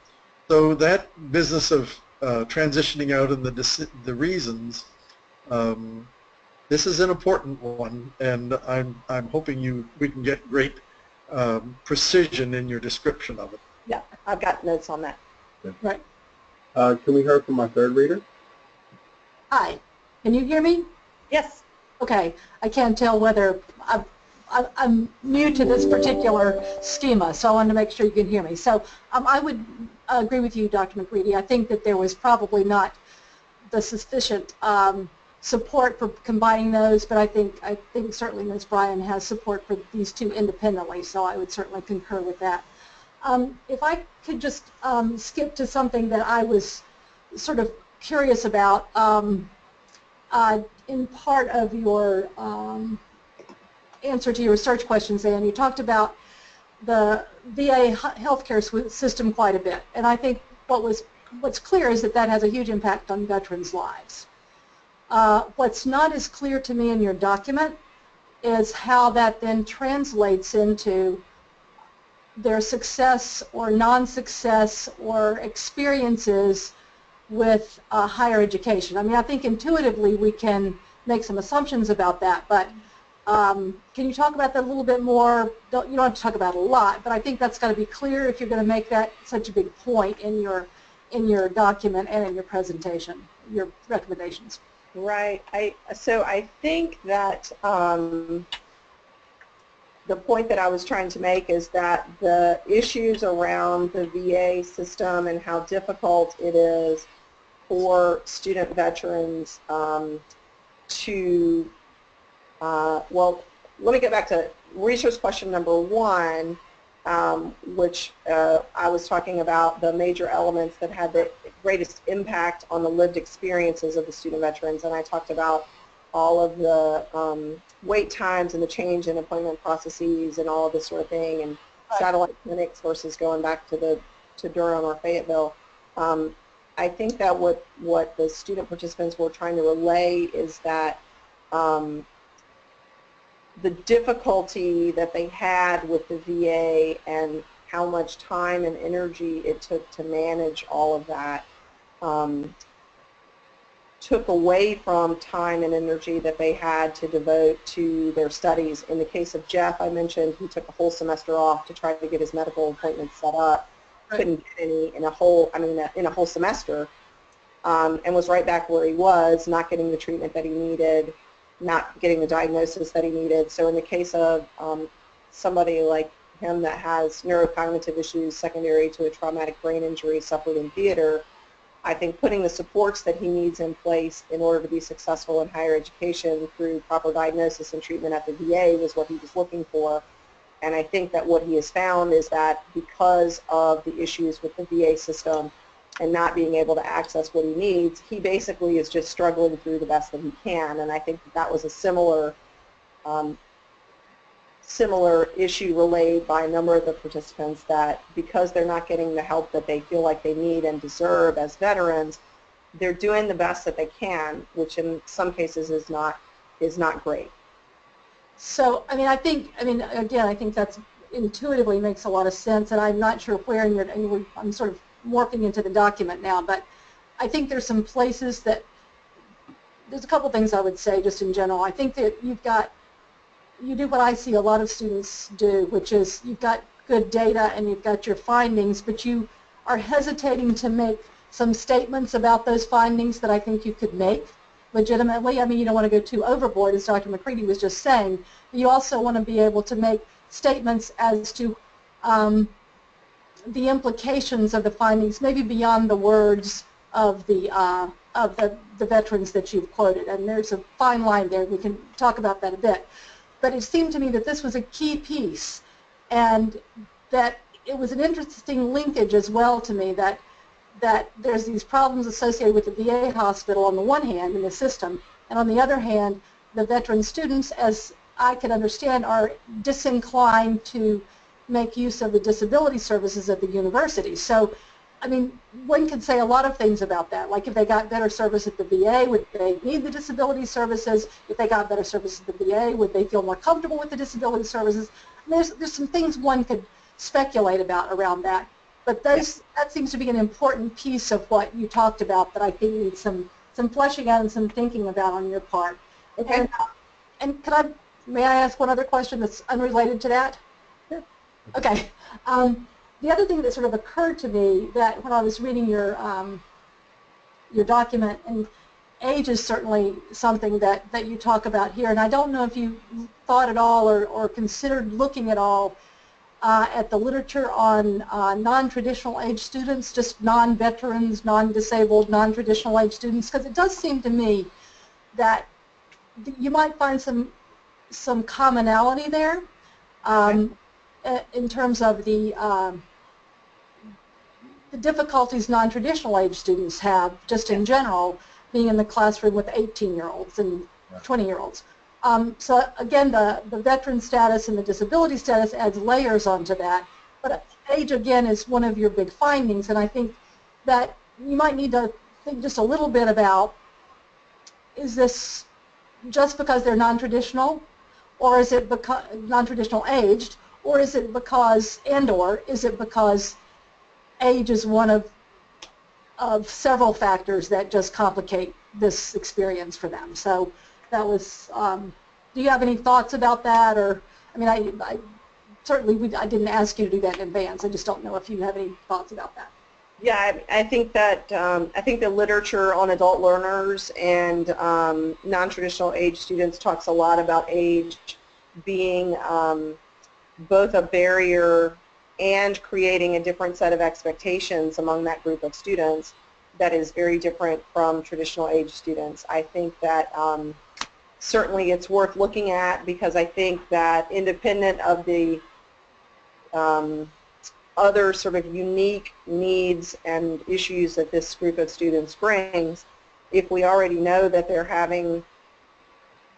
So that business of transitioning out and the reasons, this is an important one, and I'm hoping we can get great precision in your description of it. Yeah, I've got notes on that. Okay. Right. Can we hear from our third reader? Hi. Can you hear me? Yes. Okay. I can't tell whether I'm new to this particular schema, so I wanted to make sure you can hear me. So I would agree with you, Dr. McReady. I think that there was probably not the sufficient support for combining those, but I think certainly Ms. Bryan has support for these two independently, so I would certainly concur with that. If I could just skip to something that I was sort of curious about in part of your answer to your research questions, and you talked about the VA healthcare system quite a bit, and I think what's clear is that has a huge impact on veterans' lives. What's not as clear to me in your document is how that then translates into their success or non-success or experiences with higher education. I mean, I think intuitively we can make some assumptions about that, but can you talk about that a little bit more? You don't have to talk about it a lot, but I think that's got to be clear if you're going to make that such a big point in your document and in your presentation, your recommendations. Right. So I think that the point that I was trying to make is that the issues around the VA system and how difficult it is for student veterans to, well, let me get back to research question number 1, which I was talking about the major elements that had the greatest impact on the lived experiences of the student veterans, and I talked about all of the wait times and the change in appointment processes and all of this sort of thing, and satellite clinics versus going back to Durham or Fayetteville. I think that what the student participants were trying to relay is that the difficulty that they had with the VA and how much time and energy it took to manage all of that took away from time and energy that they had to devote to their studies. In the case of Jeff, I mentioned he took a whole semester off to try to get his medical appointments set up. Right. Couldn't get any in a whole semester, and was right back where he was, not getting the treatment that he needed, not getting the diagnosis that he needed. So in the case of somebody like him that has neurocognitive issues secondary to a traumatic brain injury suffered in theater, I think putting the supports that he needs in place in order to be successful in higher education through proper diagnosis and treatment at the VA was what he was looking for. And I think that what he has found is that because of the issues with the VA system and not being able to access what he needs, he basically is just struggling through the best that he can. And I think that was a similar issue relayed by a number of the participants, that because they're not getting the help that they feel like they need and deserve as veterans, they're doing the best that they can, which in some cases is not great. So, I think that's intuitively makes a lot of sense, and I'm not sure where I'm sort of morphing into the document now, but I think there's some places that, there's a couple things I would say just in general. I think that you do what I see a lot of students do, which is you've got good data and you've got your findings, but you are hesitating to make some statements about those findings that I think you could make legitimately. I mean, you don't want to go too overboard, as Dr. McReady was just saying, but you also want to be able to make statements as to the implications of the findings, maybe beyond the words of the veterans that you've quoted. And there's a fine line there. We can talk about that a bit. But it seemed to me that this was a key piece, and that it was an interesting linkage as well to me that there's these problems associated with the VA hospital on the one hand in the system, and on the other hand, the veteran students, as I can understand, are disinclined to make use of the disability services at the university. So I mean, one can say a lot of things about that. Like if they got better service at the VA, would they need the disability services? If they got better service at the VA, would they feel more comfortable with the disability services? I mean, there's some things one could speculate about around that. But those, that seems to be an important piece of what you talked about that I think needs some fleshing out and some thinking about on your part. Okay. And may I ask one other question that's unrelated to that? Sure. Okay. The other thing that sort of occurred to me that when I was reading your document, and age is certainly something that you talk about here, and I don't know if you thought at all or considered looking at all at the literature on non-traditional age students, just non-veterans, non-disabled, non-traditional age students, because it does seem to me that you might find some commonality there in terms of the difficulties non-traditional age students have just in general being in the classroom with 18-year-olds and 20-year-olds. So again, the veteran status and the disability status adds layers onto that, but age again is one of your big findings, and I think that you might need to think just a little bit about, is this just because they're non-traditional, or is it because non-traditional aged, or is it because, and/or is it because age is one of seveal factors that just complicate this experience for them? So that was, do you have any thoughts about that? Or, I mean, I certainly, I didn't ask you to do that in advance. I just don't know if you have any thoughts about that. Yeah, I think that I think the literature on adult learners and non-traditional age students talks a lot about age being both a barrier and creating a different set of expectations among that group of students that is very different from traditional age students. I think that certainly it's worth looking at, because I think that independent of the other sort of unique needs and issues that this group of students brings, if we already know that they're having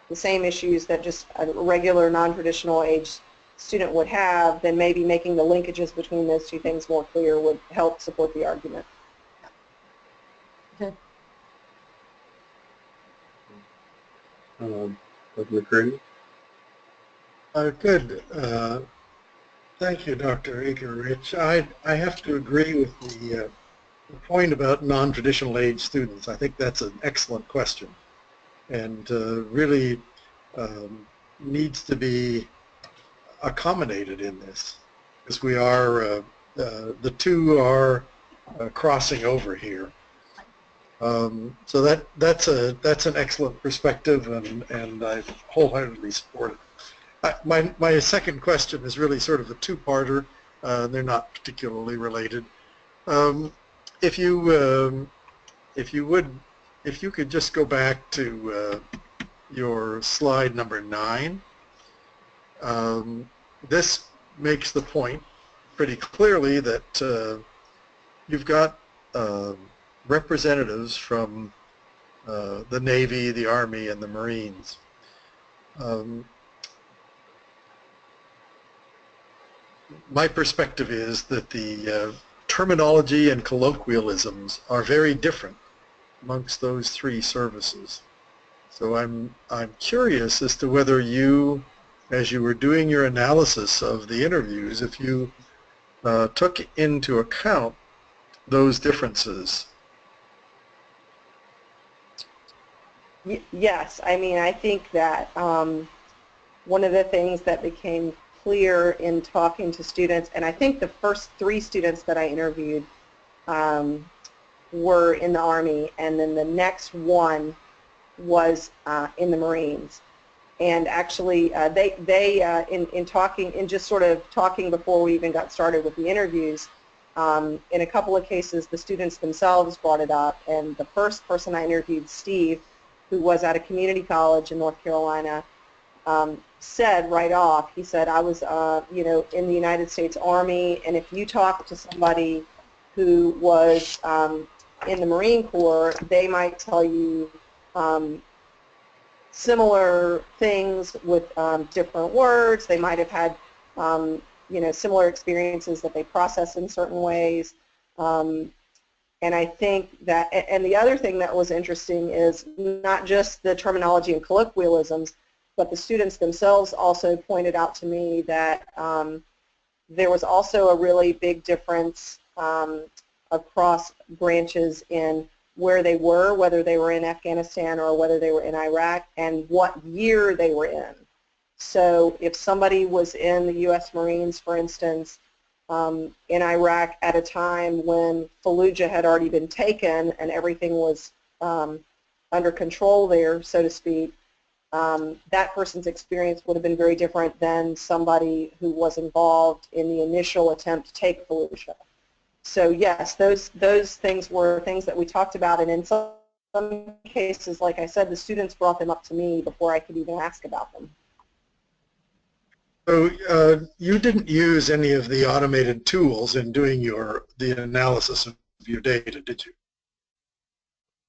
the same issues that just a regular non-traditional age student would have, then maybe making the linkages between those two things more clear would help support the argument. Okay. Dr. McCready? Good. Thank you, Dr. Aker-Rich. I have to agree with the point about non-traditional age students. I think that's an excellent question, and really needs to be accommodated in this, because we are, the two are crossing over here. So that's an excellent perspective, and I wholeheartedly support it. My second question is really sort of a two-parter. They're not particularly related. If you could just go back to your slide number 9. This makes the point pretty clearly that you've got representatives from the Navy, the Army, and the Marines. My perspective is that the terminology and colloquialisms are very different amongst those three services. So I'm curious as to whether you, as you were doing your analysis of the interviews, if you took into account those differences. Yes, I mean, I think that one of the things that became clear in talking to students, and I think the first 3 students that I interviewed were in the Army, and then the next one was in the Marines. And actually, in talking, in just sort of talking before we even got started with the interviews, in a couple of cases, the students themselves brought it up. And the first person I interviewed, Steve, who was at a community college in North Carolina, said right off, he said, I was, in the United States Army, and if you talk to somebody who was in the Marine Corps, they might tell you similar things with different words. They might have had, similar experiences that they process in certain ways. And I think that, and the other thing that was interesting is not just the terminology and colloquialisms, but the students themselves also pointed out to me that there was also a really big difference across branches in where they were, whether they were in Afghanistan or whether they were in Iraq, and what year they were in. So if somebody was in the U.S. Marines, for instance, in Iraq at a time when Fallujah had already been taken and everything was under control there, so to speak, that person's experience would have been very different than somebody who was involved in the initial attempt to take Fallujah. So yes, those things were things that we talked about, and in some cases, like I said, the students brought them up to me before I could even ask about them. So you didn't use any of the automated tools in doing the analysis of your data, did you?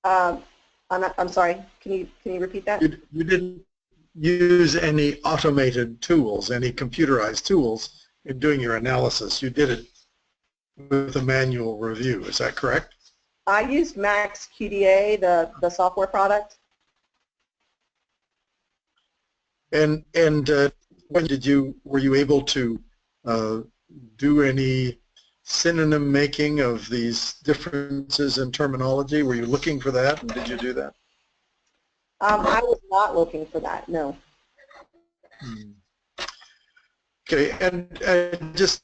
I'm sorry. Can you repeat that? You didn't use any automated tools, any computerized tools in doing your analysis. You did it with a manual review. Is that correct? I used Max QDA, the software product. And when were you able to do any synonym making of these differences in terminology? Were you looking for that, and did you do that? I was not looking for that, no. Okay, and just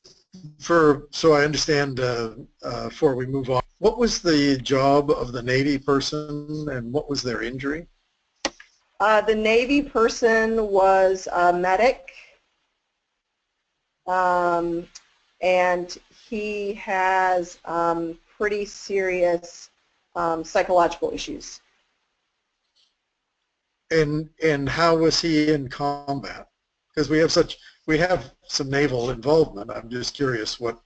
so I understand before we move on, what was the job of the Navy person and what was their injury? The Navy person was a medic, and he has pretty serious psychological issues. And how was he in combat? Because we have some naval involvement. I'm just curious what.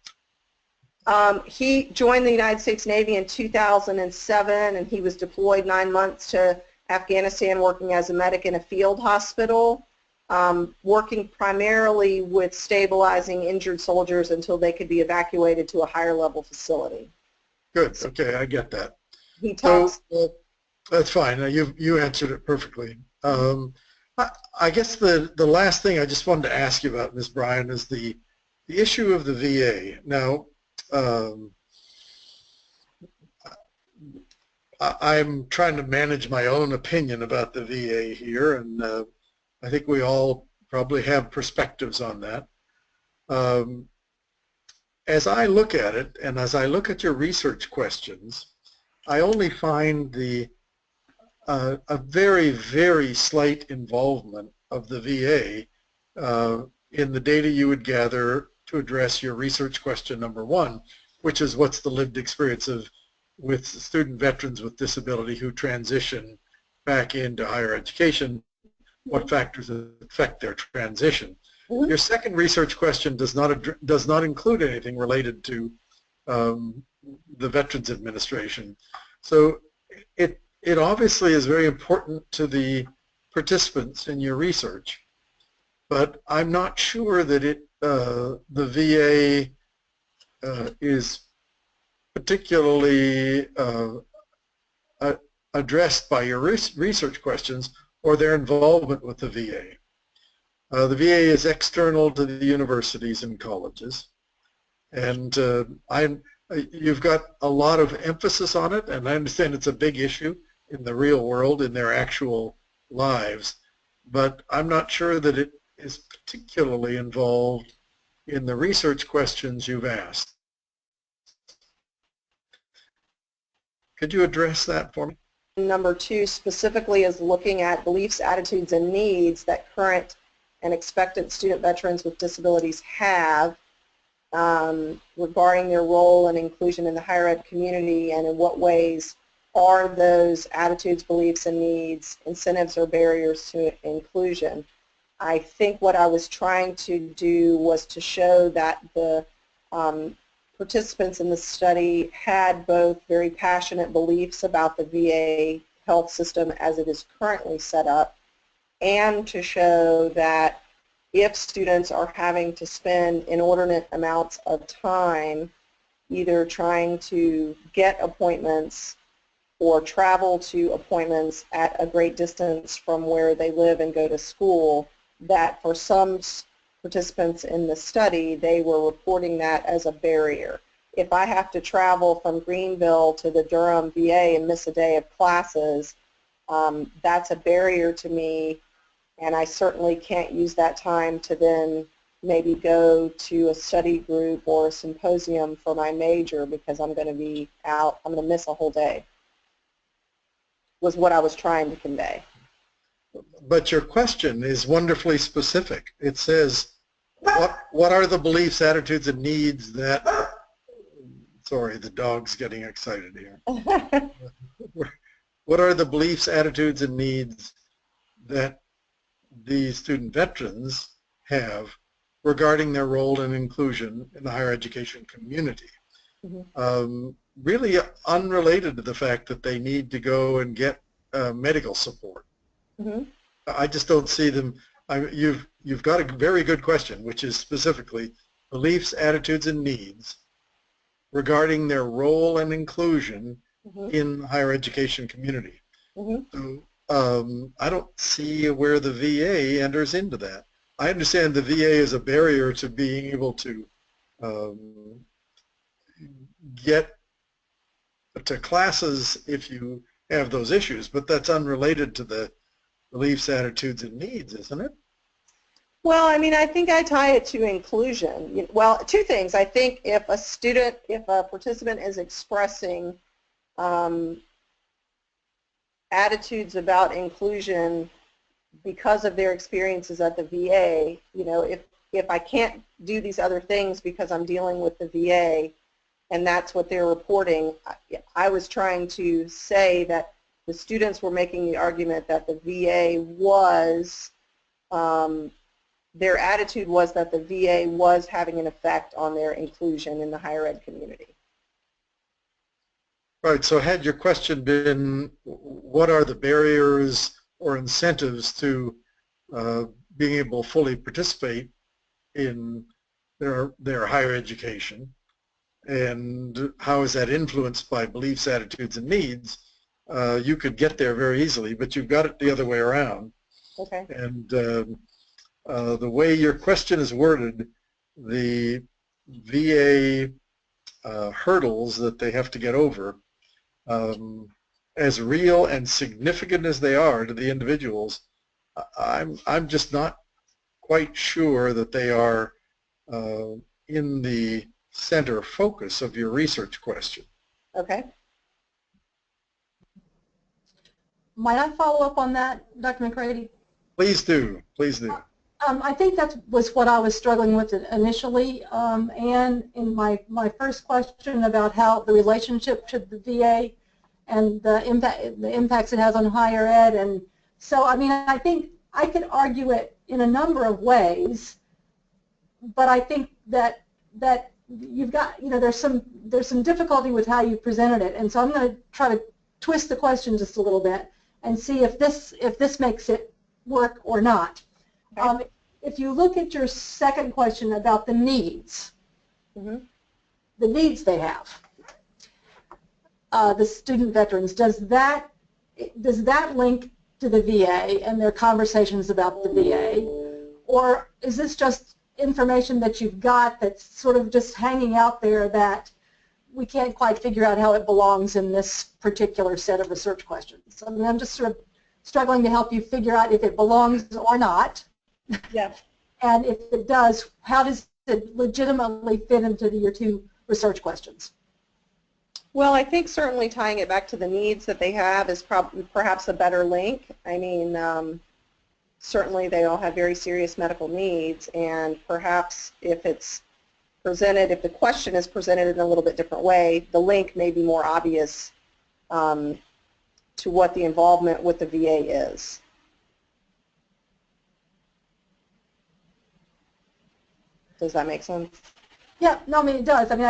He joined the United States Navy in 2007, and he was deployed 9 months to Afghanistan working as a medic in a field hospital, working primarily with stabilizing injured soldiers until they could be evacuated to a higher level facility. Good. Okay, I get that. He talks. So, that's fine. You answered it perfectly. I guess the last thing I just wanted to ask you about, Ms. Bryan, is the issue of the VA. Now, I'm trying to manage my own opinion about the VA here, and I think we all probably have perspectives on that. As I look at it, and as I look at your research questions, I only find a very, very slight involvement of the VA in the data you would gather to address your research question number 1, which is what's the lived experience with student veterans with disability who transition back into higher education, what factors affect their transition. Mm-hmm. Your second research question does not include anything related to the Veterans Administration. So it obviously is very important to the participants in your research, but I'm not sure that the VA is particularly addressed by your research questions or their involvement with the VA. The VA is external to the universities and colleges, and you've got a lot of emphasis on it, and I understand it's a big issue in the real world, in their actual lives, but I'm not sure that it is particularly involved in the research questions you've asked. Could you address that for me? Number 2 specifically is looking at beliefs, attitudes, and needs that current and expectant student veterans with disabilities have regarding their role and inclusion in the higher ed community, and in what ways are those attitudes, beliefs, and needs incentives or barriers to inclusion. I think what I was trying to do was to show that the participants in the study had both very passionate beliefs about the VA health system as it is currently set up, and to show that if students are having to spend inordinate amounts of time either trying to get appointments or travel to appointments at a great distance from where they live and go to school, that for some participants in the study, they were reporting that as a barrier. If I have to travel from Greenville to the Durham VA and miss a day of classes, that's a barrier to me, and I certainly can't use that time to then maybe go to a study group or a symposium for my major because I'm going to be out, I'm going to miss a whole day, was what I was trying to convey. But your question is wonderfully specific. It says, what are the beliefs, attitudes, and needs that, sorry, the dog's getting excited here. What are the beliefs, attitudes, and needs that the student veterans have regarding their role and inclusion in the higher education community? Mm-hmm. Really unrelated to the fact that they need to go and get medical support. Mm-hmm. I just don't see them. You've got a very good question, which is specifically beliefs, attitudes, and needs regarding their role and inclusion mm-hmm. in the higher education community. Mm-hmm. So I don't see where the VA enters into that. I understand the VA is a barrier to being able to get to classes if you have those issues, but that's unrelated to the beliefs, attitudes, and needs, isn't it? Well, I mean, I think I tie it to inclusion. Well, two things. I think if a participant is expressing attitudes about inclusion because of their experiences at the VA, if I can't do these other things because I'm dealing with the VA, and that's what they're reporting, I was trying to say that the students were making the argument that the VA was, their attitude was that the VA was having an effect on their inclusion in the higher ed community. Right, so had your question been, what are the barriers or incentives to being able to fully participate in their higher education, and how is that influenced by beliefs, attitudes, and needs, you could get there very easily, but you've got it the other way around. Okay. And the way your question is worded, the VA hurdles that they have to get over, as real and significant as they are to the individuals, I'm just not quite sure that they are in the center focus of your research question. Okay. Might I follow up on that, Dr. McCready? Please do. Please do. I think that was what I was struggling with initially, and in my first question about how the relationship to the VA and the impacts it has on higher ed. And so, I mean, I think I could argue it in a number of ways, but I think that you've got, there's some difficulty with how you presented it, and so I'm going to try to twist the question just a little bit and see if this makes it work or not. Okay. If you look at your second question about the needs, mm-hmm. the needs they have, the student veterans, does that link to the VA and their conversations about the VA, or is this just information that you've got that's sort of just hanging out there that we can't quite figure out how it belongs in this particular set of research questions? I mean, I'm just sort of struggling to help you figure out if it belongs or not. Yeah. And if it does, how does it legitimately fit into your two research questions? Well, I think certainly tying it back to the needs that they have is perhaps a better link. I mean, certainly they all have very serious medical needs, and perhaps if it's presented, if the question is presented in a little bit different way, the link may be more obvious to what the involvement with the VA is. Does that make sense? Yeah, no, I mean it does. I mean,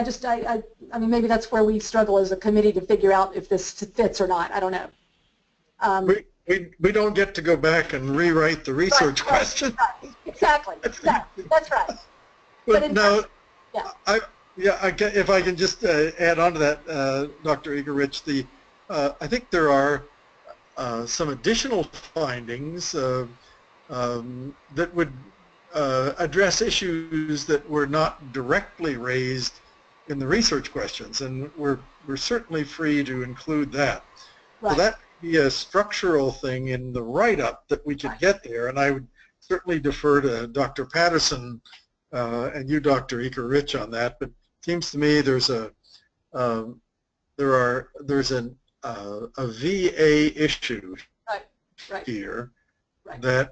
I mean maybe that's where we struggle as a committee to figure out if this fits or not. I don't know. We don't get to go back and rewrite the research question. Right. Exactly. That's right. But no, yeah. Yeah, if I can just add on to that, Dr. Egerich, I think there are some additional findings that would address issues that were not directly raised in the research questions, and we're certainly free to include that. Right. So that would be a structural thing in the write-up that we could get there, and I would certainly defer to Dr. Patterson and you, Dr. Egerich, on that. But it seems to me there's a VA issue here that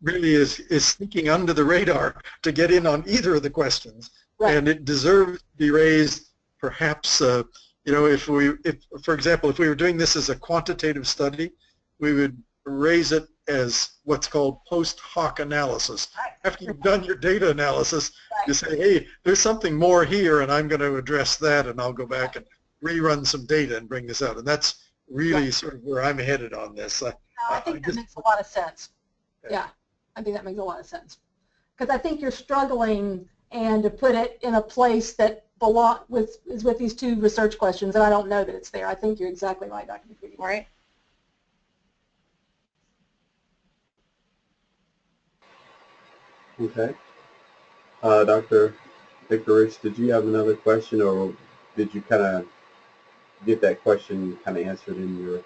really is sneaking under the radar to get in on either of the questions, and it deserves to be raised. Perhaps you know, if for example, if we were doing this as a quantitative study, we would raise it as what's called post hoc analysis. After you've done your data analysis, you say, hey, there's something more here, and I'm going to address that, and I'll go back and rerun some data and bring this out. And that's really sort of where I'm headed on this. I think that makes a lot of sense. Yeah, I think that makes a lot of sense. Because I think you're struggling, and to put it in a place that is with these two research questions, and I don't know that it's there. I think you're exactly right, Dr. McCready. Right. Okay. Dr. Egerich, did you have another question, or did you kind of get that question kind of answered in your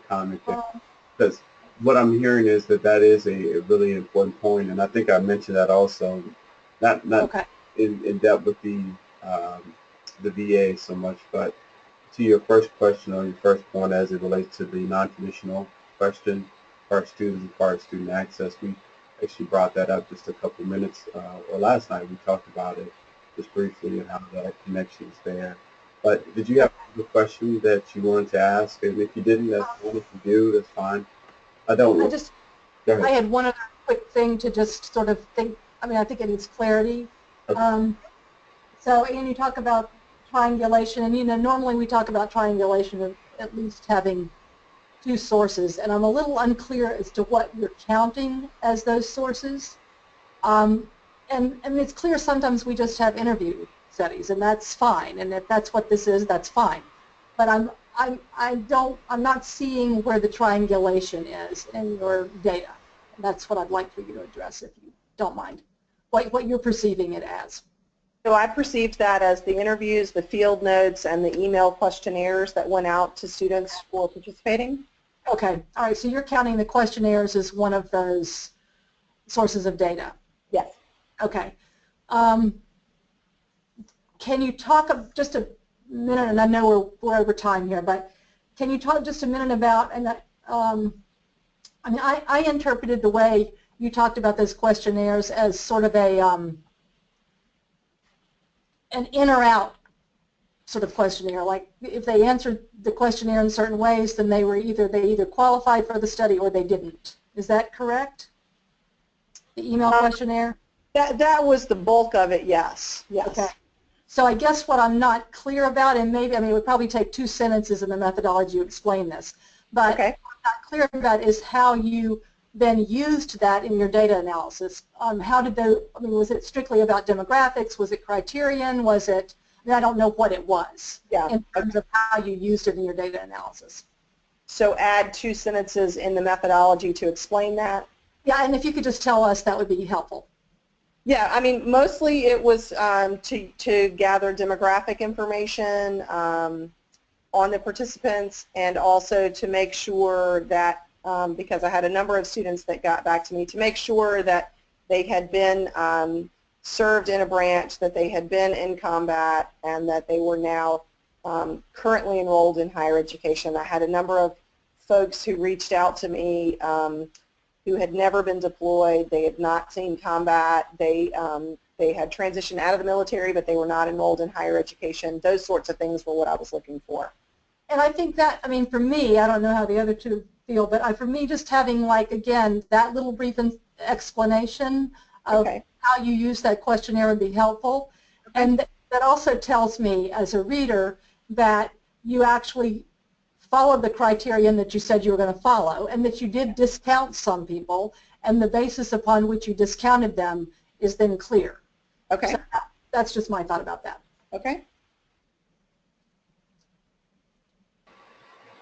comment there? Because what I'm hearing is that is a really important point, and I think I mentioned that also, not in depth with the VA so much, but to your first question or your first point as it relates to the non-traditional question for our students as far as student access, we actually brought that up just a couple minutes, or last night we talked about it just briefly and how that connection is there. But did you have a question that you wanted to ask? And if you didn't, that's fine. If you do, that's fine. I had one other quick thing to just sort of think. I mean, I think it needs clarity. Okay. So, Ian, you talk about triangulation, and you know, normally we talk about triangulation of at least having two sources, and I'm a little unclear as to what you're counting as those sources. And it's clear sometimes we just have interview studies, and that's fine. And if that's what this is, that's fine. But I'm not seeing where the triangulation is in your data. And that's what I'd like for you to address, if you don't mind. What you're perceiving it as. So I perceived that as the interviews, the field notes, and the email questionnaires that went out to students for participating. Okay. All right. So you're counting the questionnaires as one of those sources of data? Yes. Okay. Can you talk just a minute, and I know we're over time here, but can you talk just a minute about, and I mean, I interpreted the way you talked about those questionnaires as sort of an in or out sort of questionnaire. Like if they answered the questionnaire in certain ways, then they either qualified for the study or they didn't. Is that correct? The email questionnaire? That was the bulk of it, yes. Yes. Okay. So I guess what I'm not clear about, and maybe, I mean, it would probably take 2 sentences in the methodology to explain this, but what I'm not clear about is how you then used that in your data analysis. How did I mean, was it strictly about demographics? Was it criterion? Was it, I mean, I don't know what it was in terms of how you used it in your data analysis. So add 2 sentences in the methodology to explain that? Yeah, and if you could just tell us, that would be helpful. Yeah, I mean, mostly it was to gather demographic information on the participants, and also to make sure that, because I had a number of students that got back to me, to make sure that they had been served in a branch, that they had been in combat, and that they were now currently enrolled in higher education. I had a number of folks who reached out to me who had never been deployed. They had not seen combat. They had transitioned out of the military, but they were not enrolled in higher education. Those sorts of things were what I was looking for. And I think that, I mean, for me, I don't know how the other two feel, but for me, just having, like, again, that little brief explanation of how you use that questionnaire would be helpful. And that also tells me, as a reader, that you actually followed the criterion that you said you were going to follow, and that you did discount some people, and the basis upon which you discounted them is then clear. Okay. So that's just my thought about that. Okay.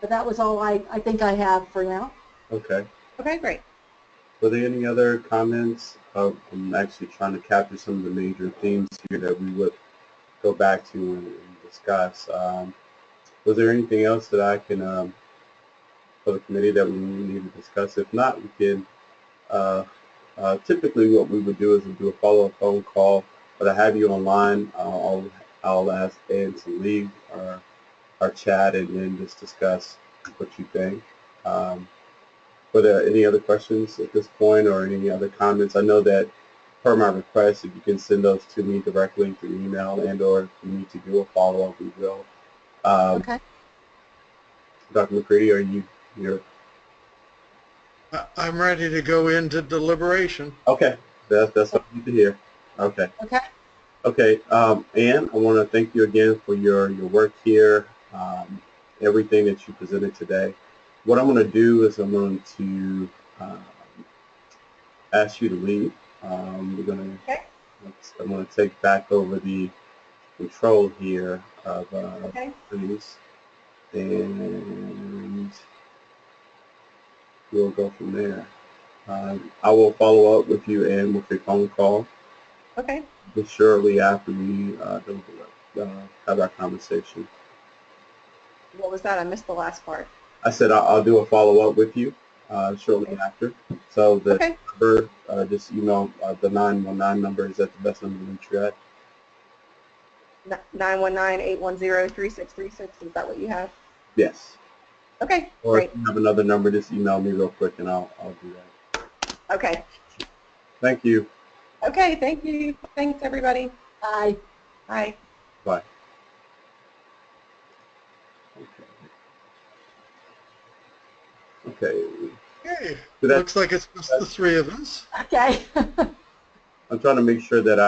But that was all I think I have for now. Okay. Okay, great. Were there any other comments? I'm actually trying to capture some of the major themes here that we would go back to and discuss. Was there anything else that I can, for the committee, that we need to discuss? If not, we can, typically what we would do is we do a follow-up phone call, but I have you online. I'll ask Ed to leave our chat and then just discuss what you think. Were there any other questions at this point or any other comments? I know that per my request, if you can send those to me directly through email and or if we need to do a follow-up, we will. Okay. Dr. McCready, are you here? I'm ready to go into deliberation. Okay, that's what I need to hear. Okay. Okay. Okay, Ann, I want to thank you again for your work here, everything that you presented today. What I'm going to do is I'm going to ask you to leave. We're going to, Okay. I'm going to take back over the control here of Okay. things, and we'll go from there. I will follow up with you and with a phone call. Okay. But shortly after we have our conversation. What was that? I missed the last part. I said I'll do a follow-up with you shortly after. So the Okay. number, just email the 919 number. Is that the best number to reach you at? 919-810-3636. Is that what you have? Yes. Okay. Or Great. if you have another number, just email me real quick and I'll do that. Okay. Thank you. Okay. Thank you. Thanks, everybody. Bye. Bye. Bye. Okay. Okay. So that- Looks like it's just the three of us. Okay. I'm trying to make sure that I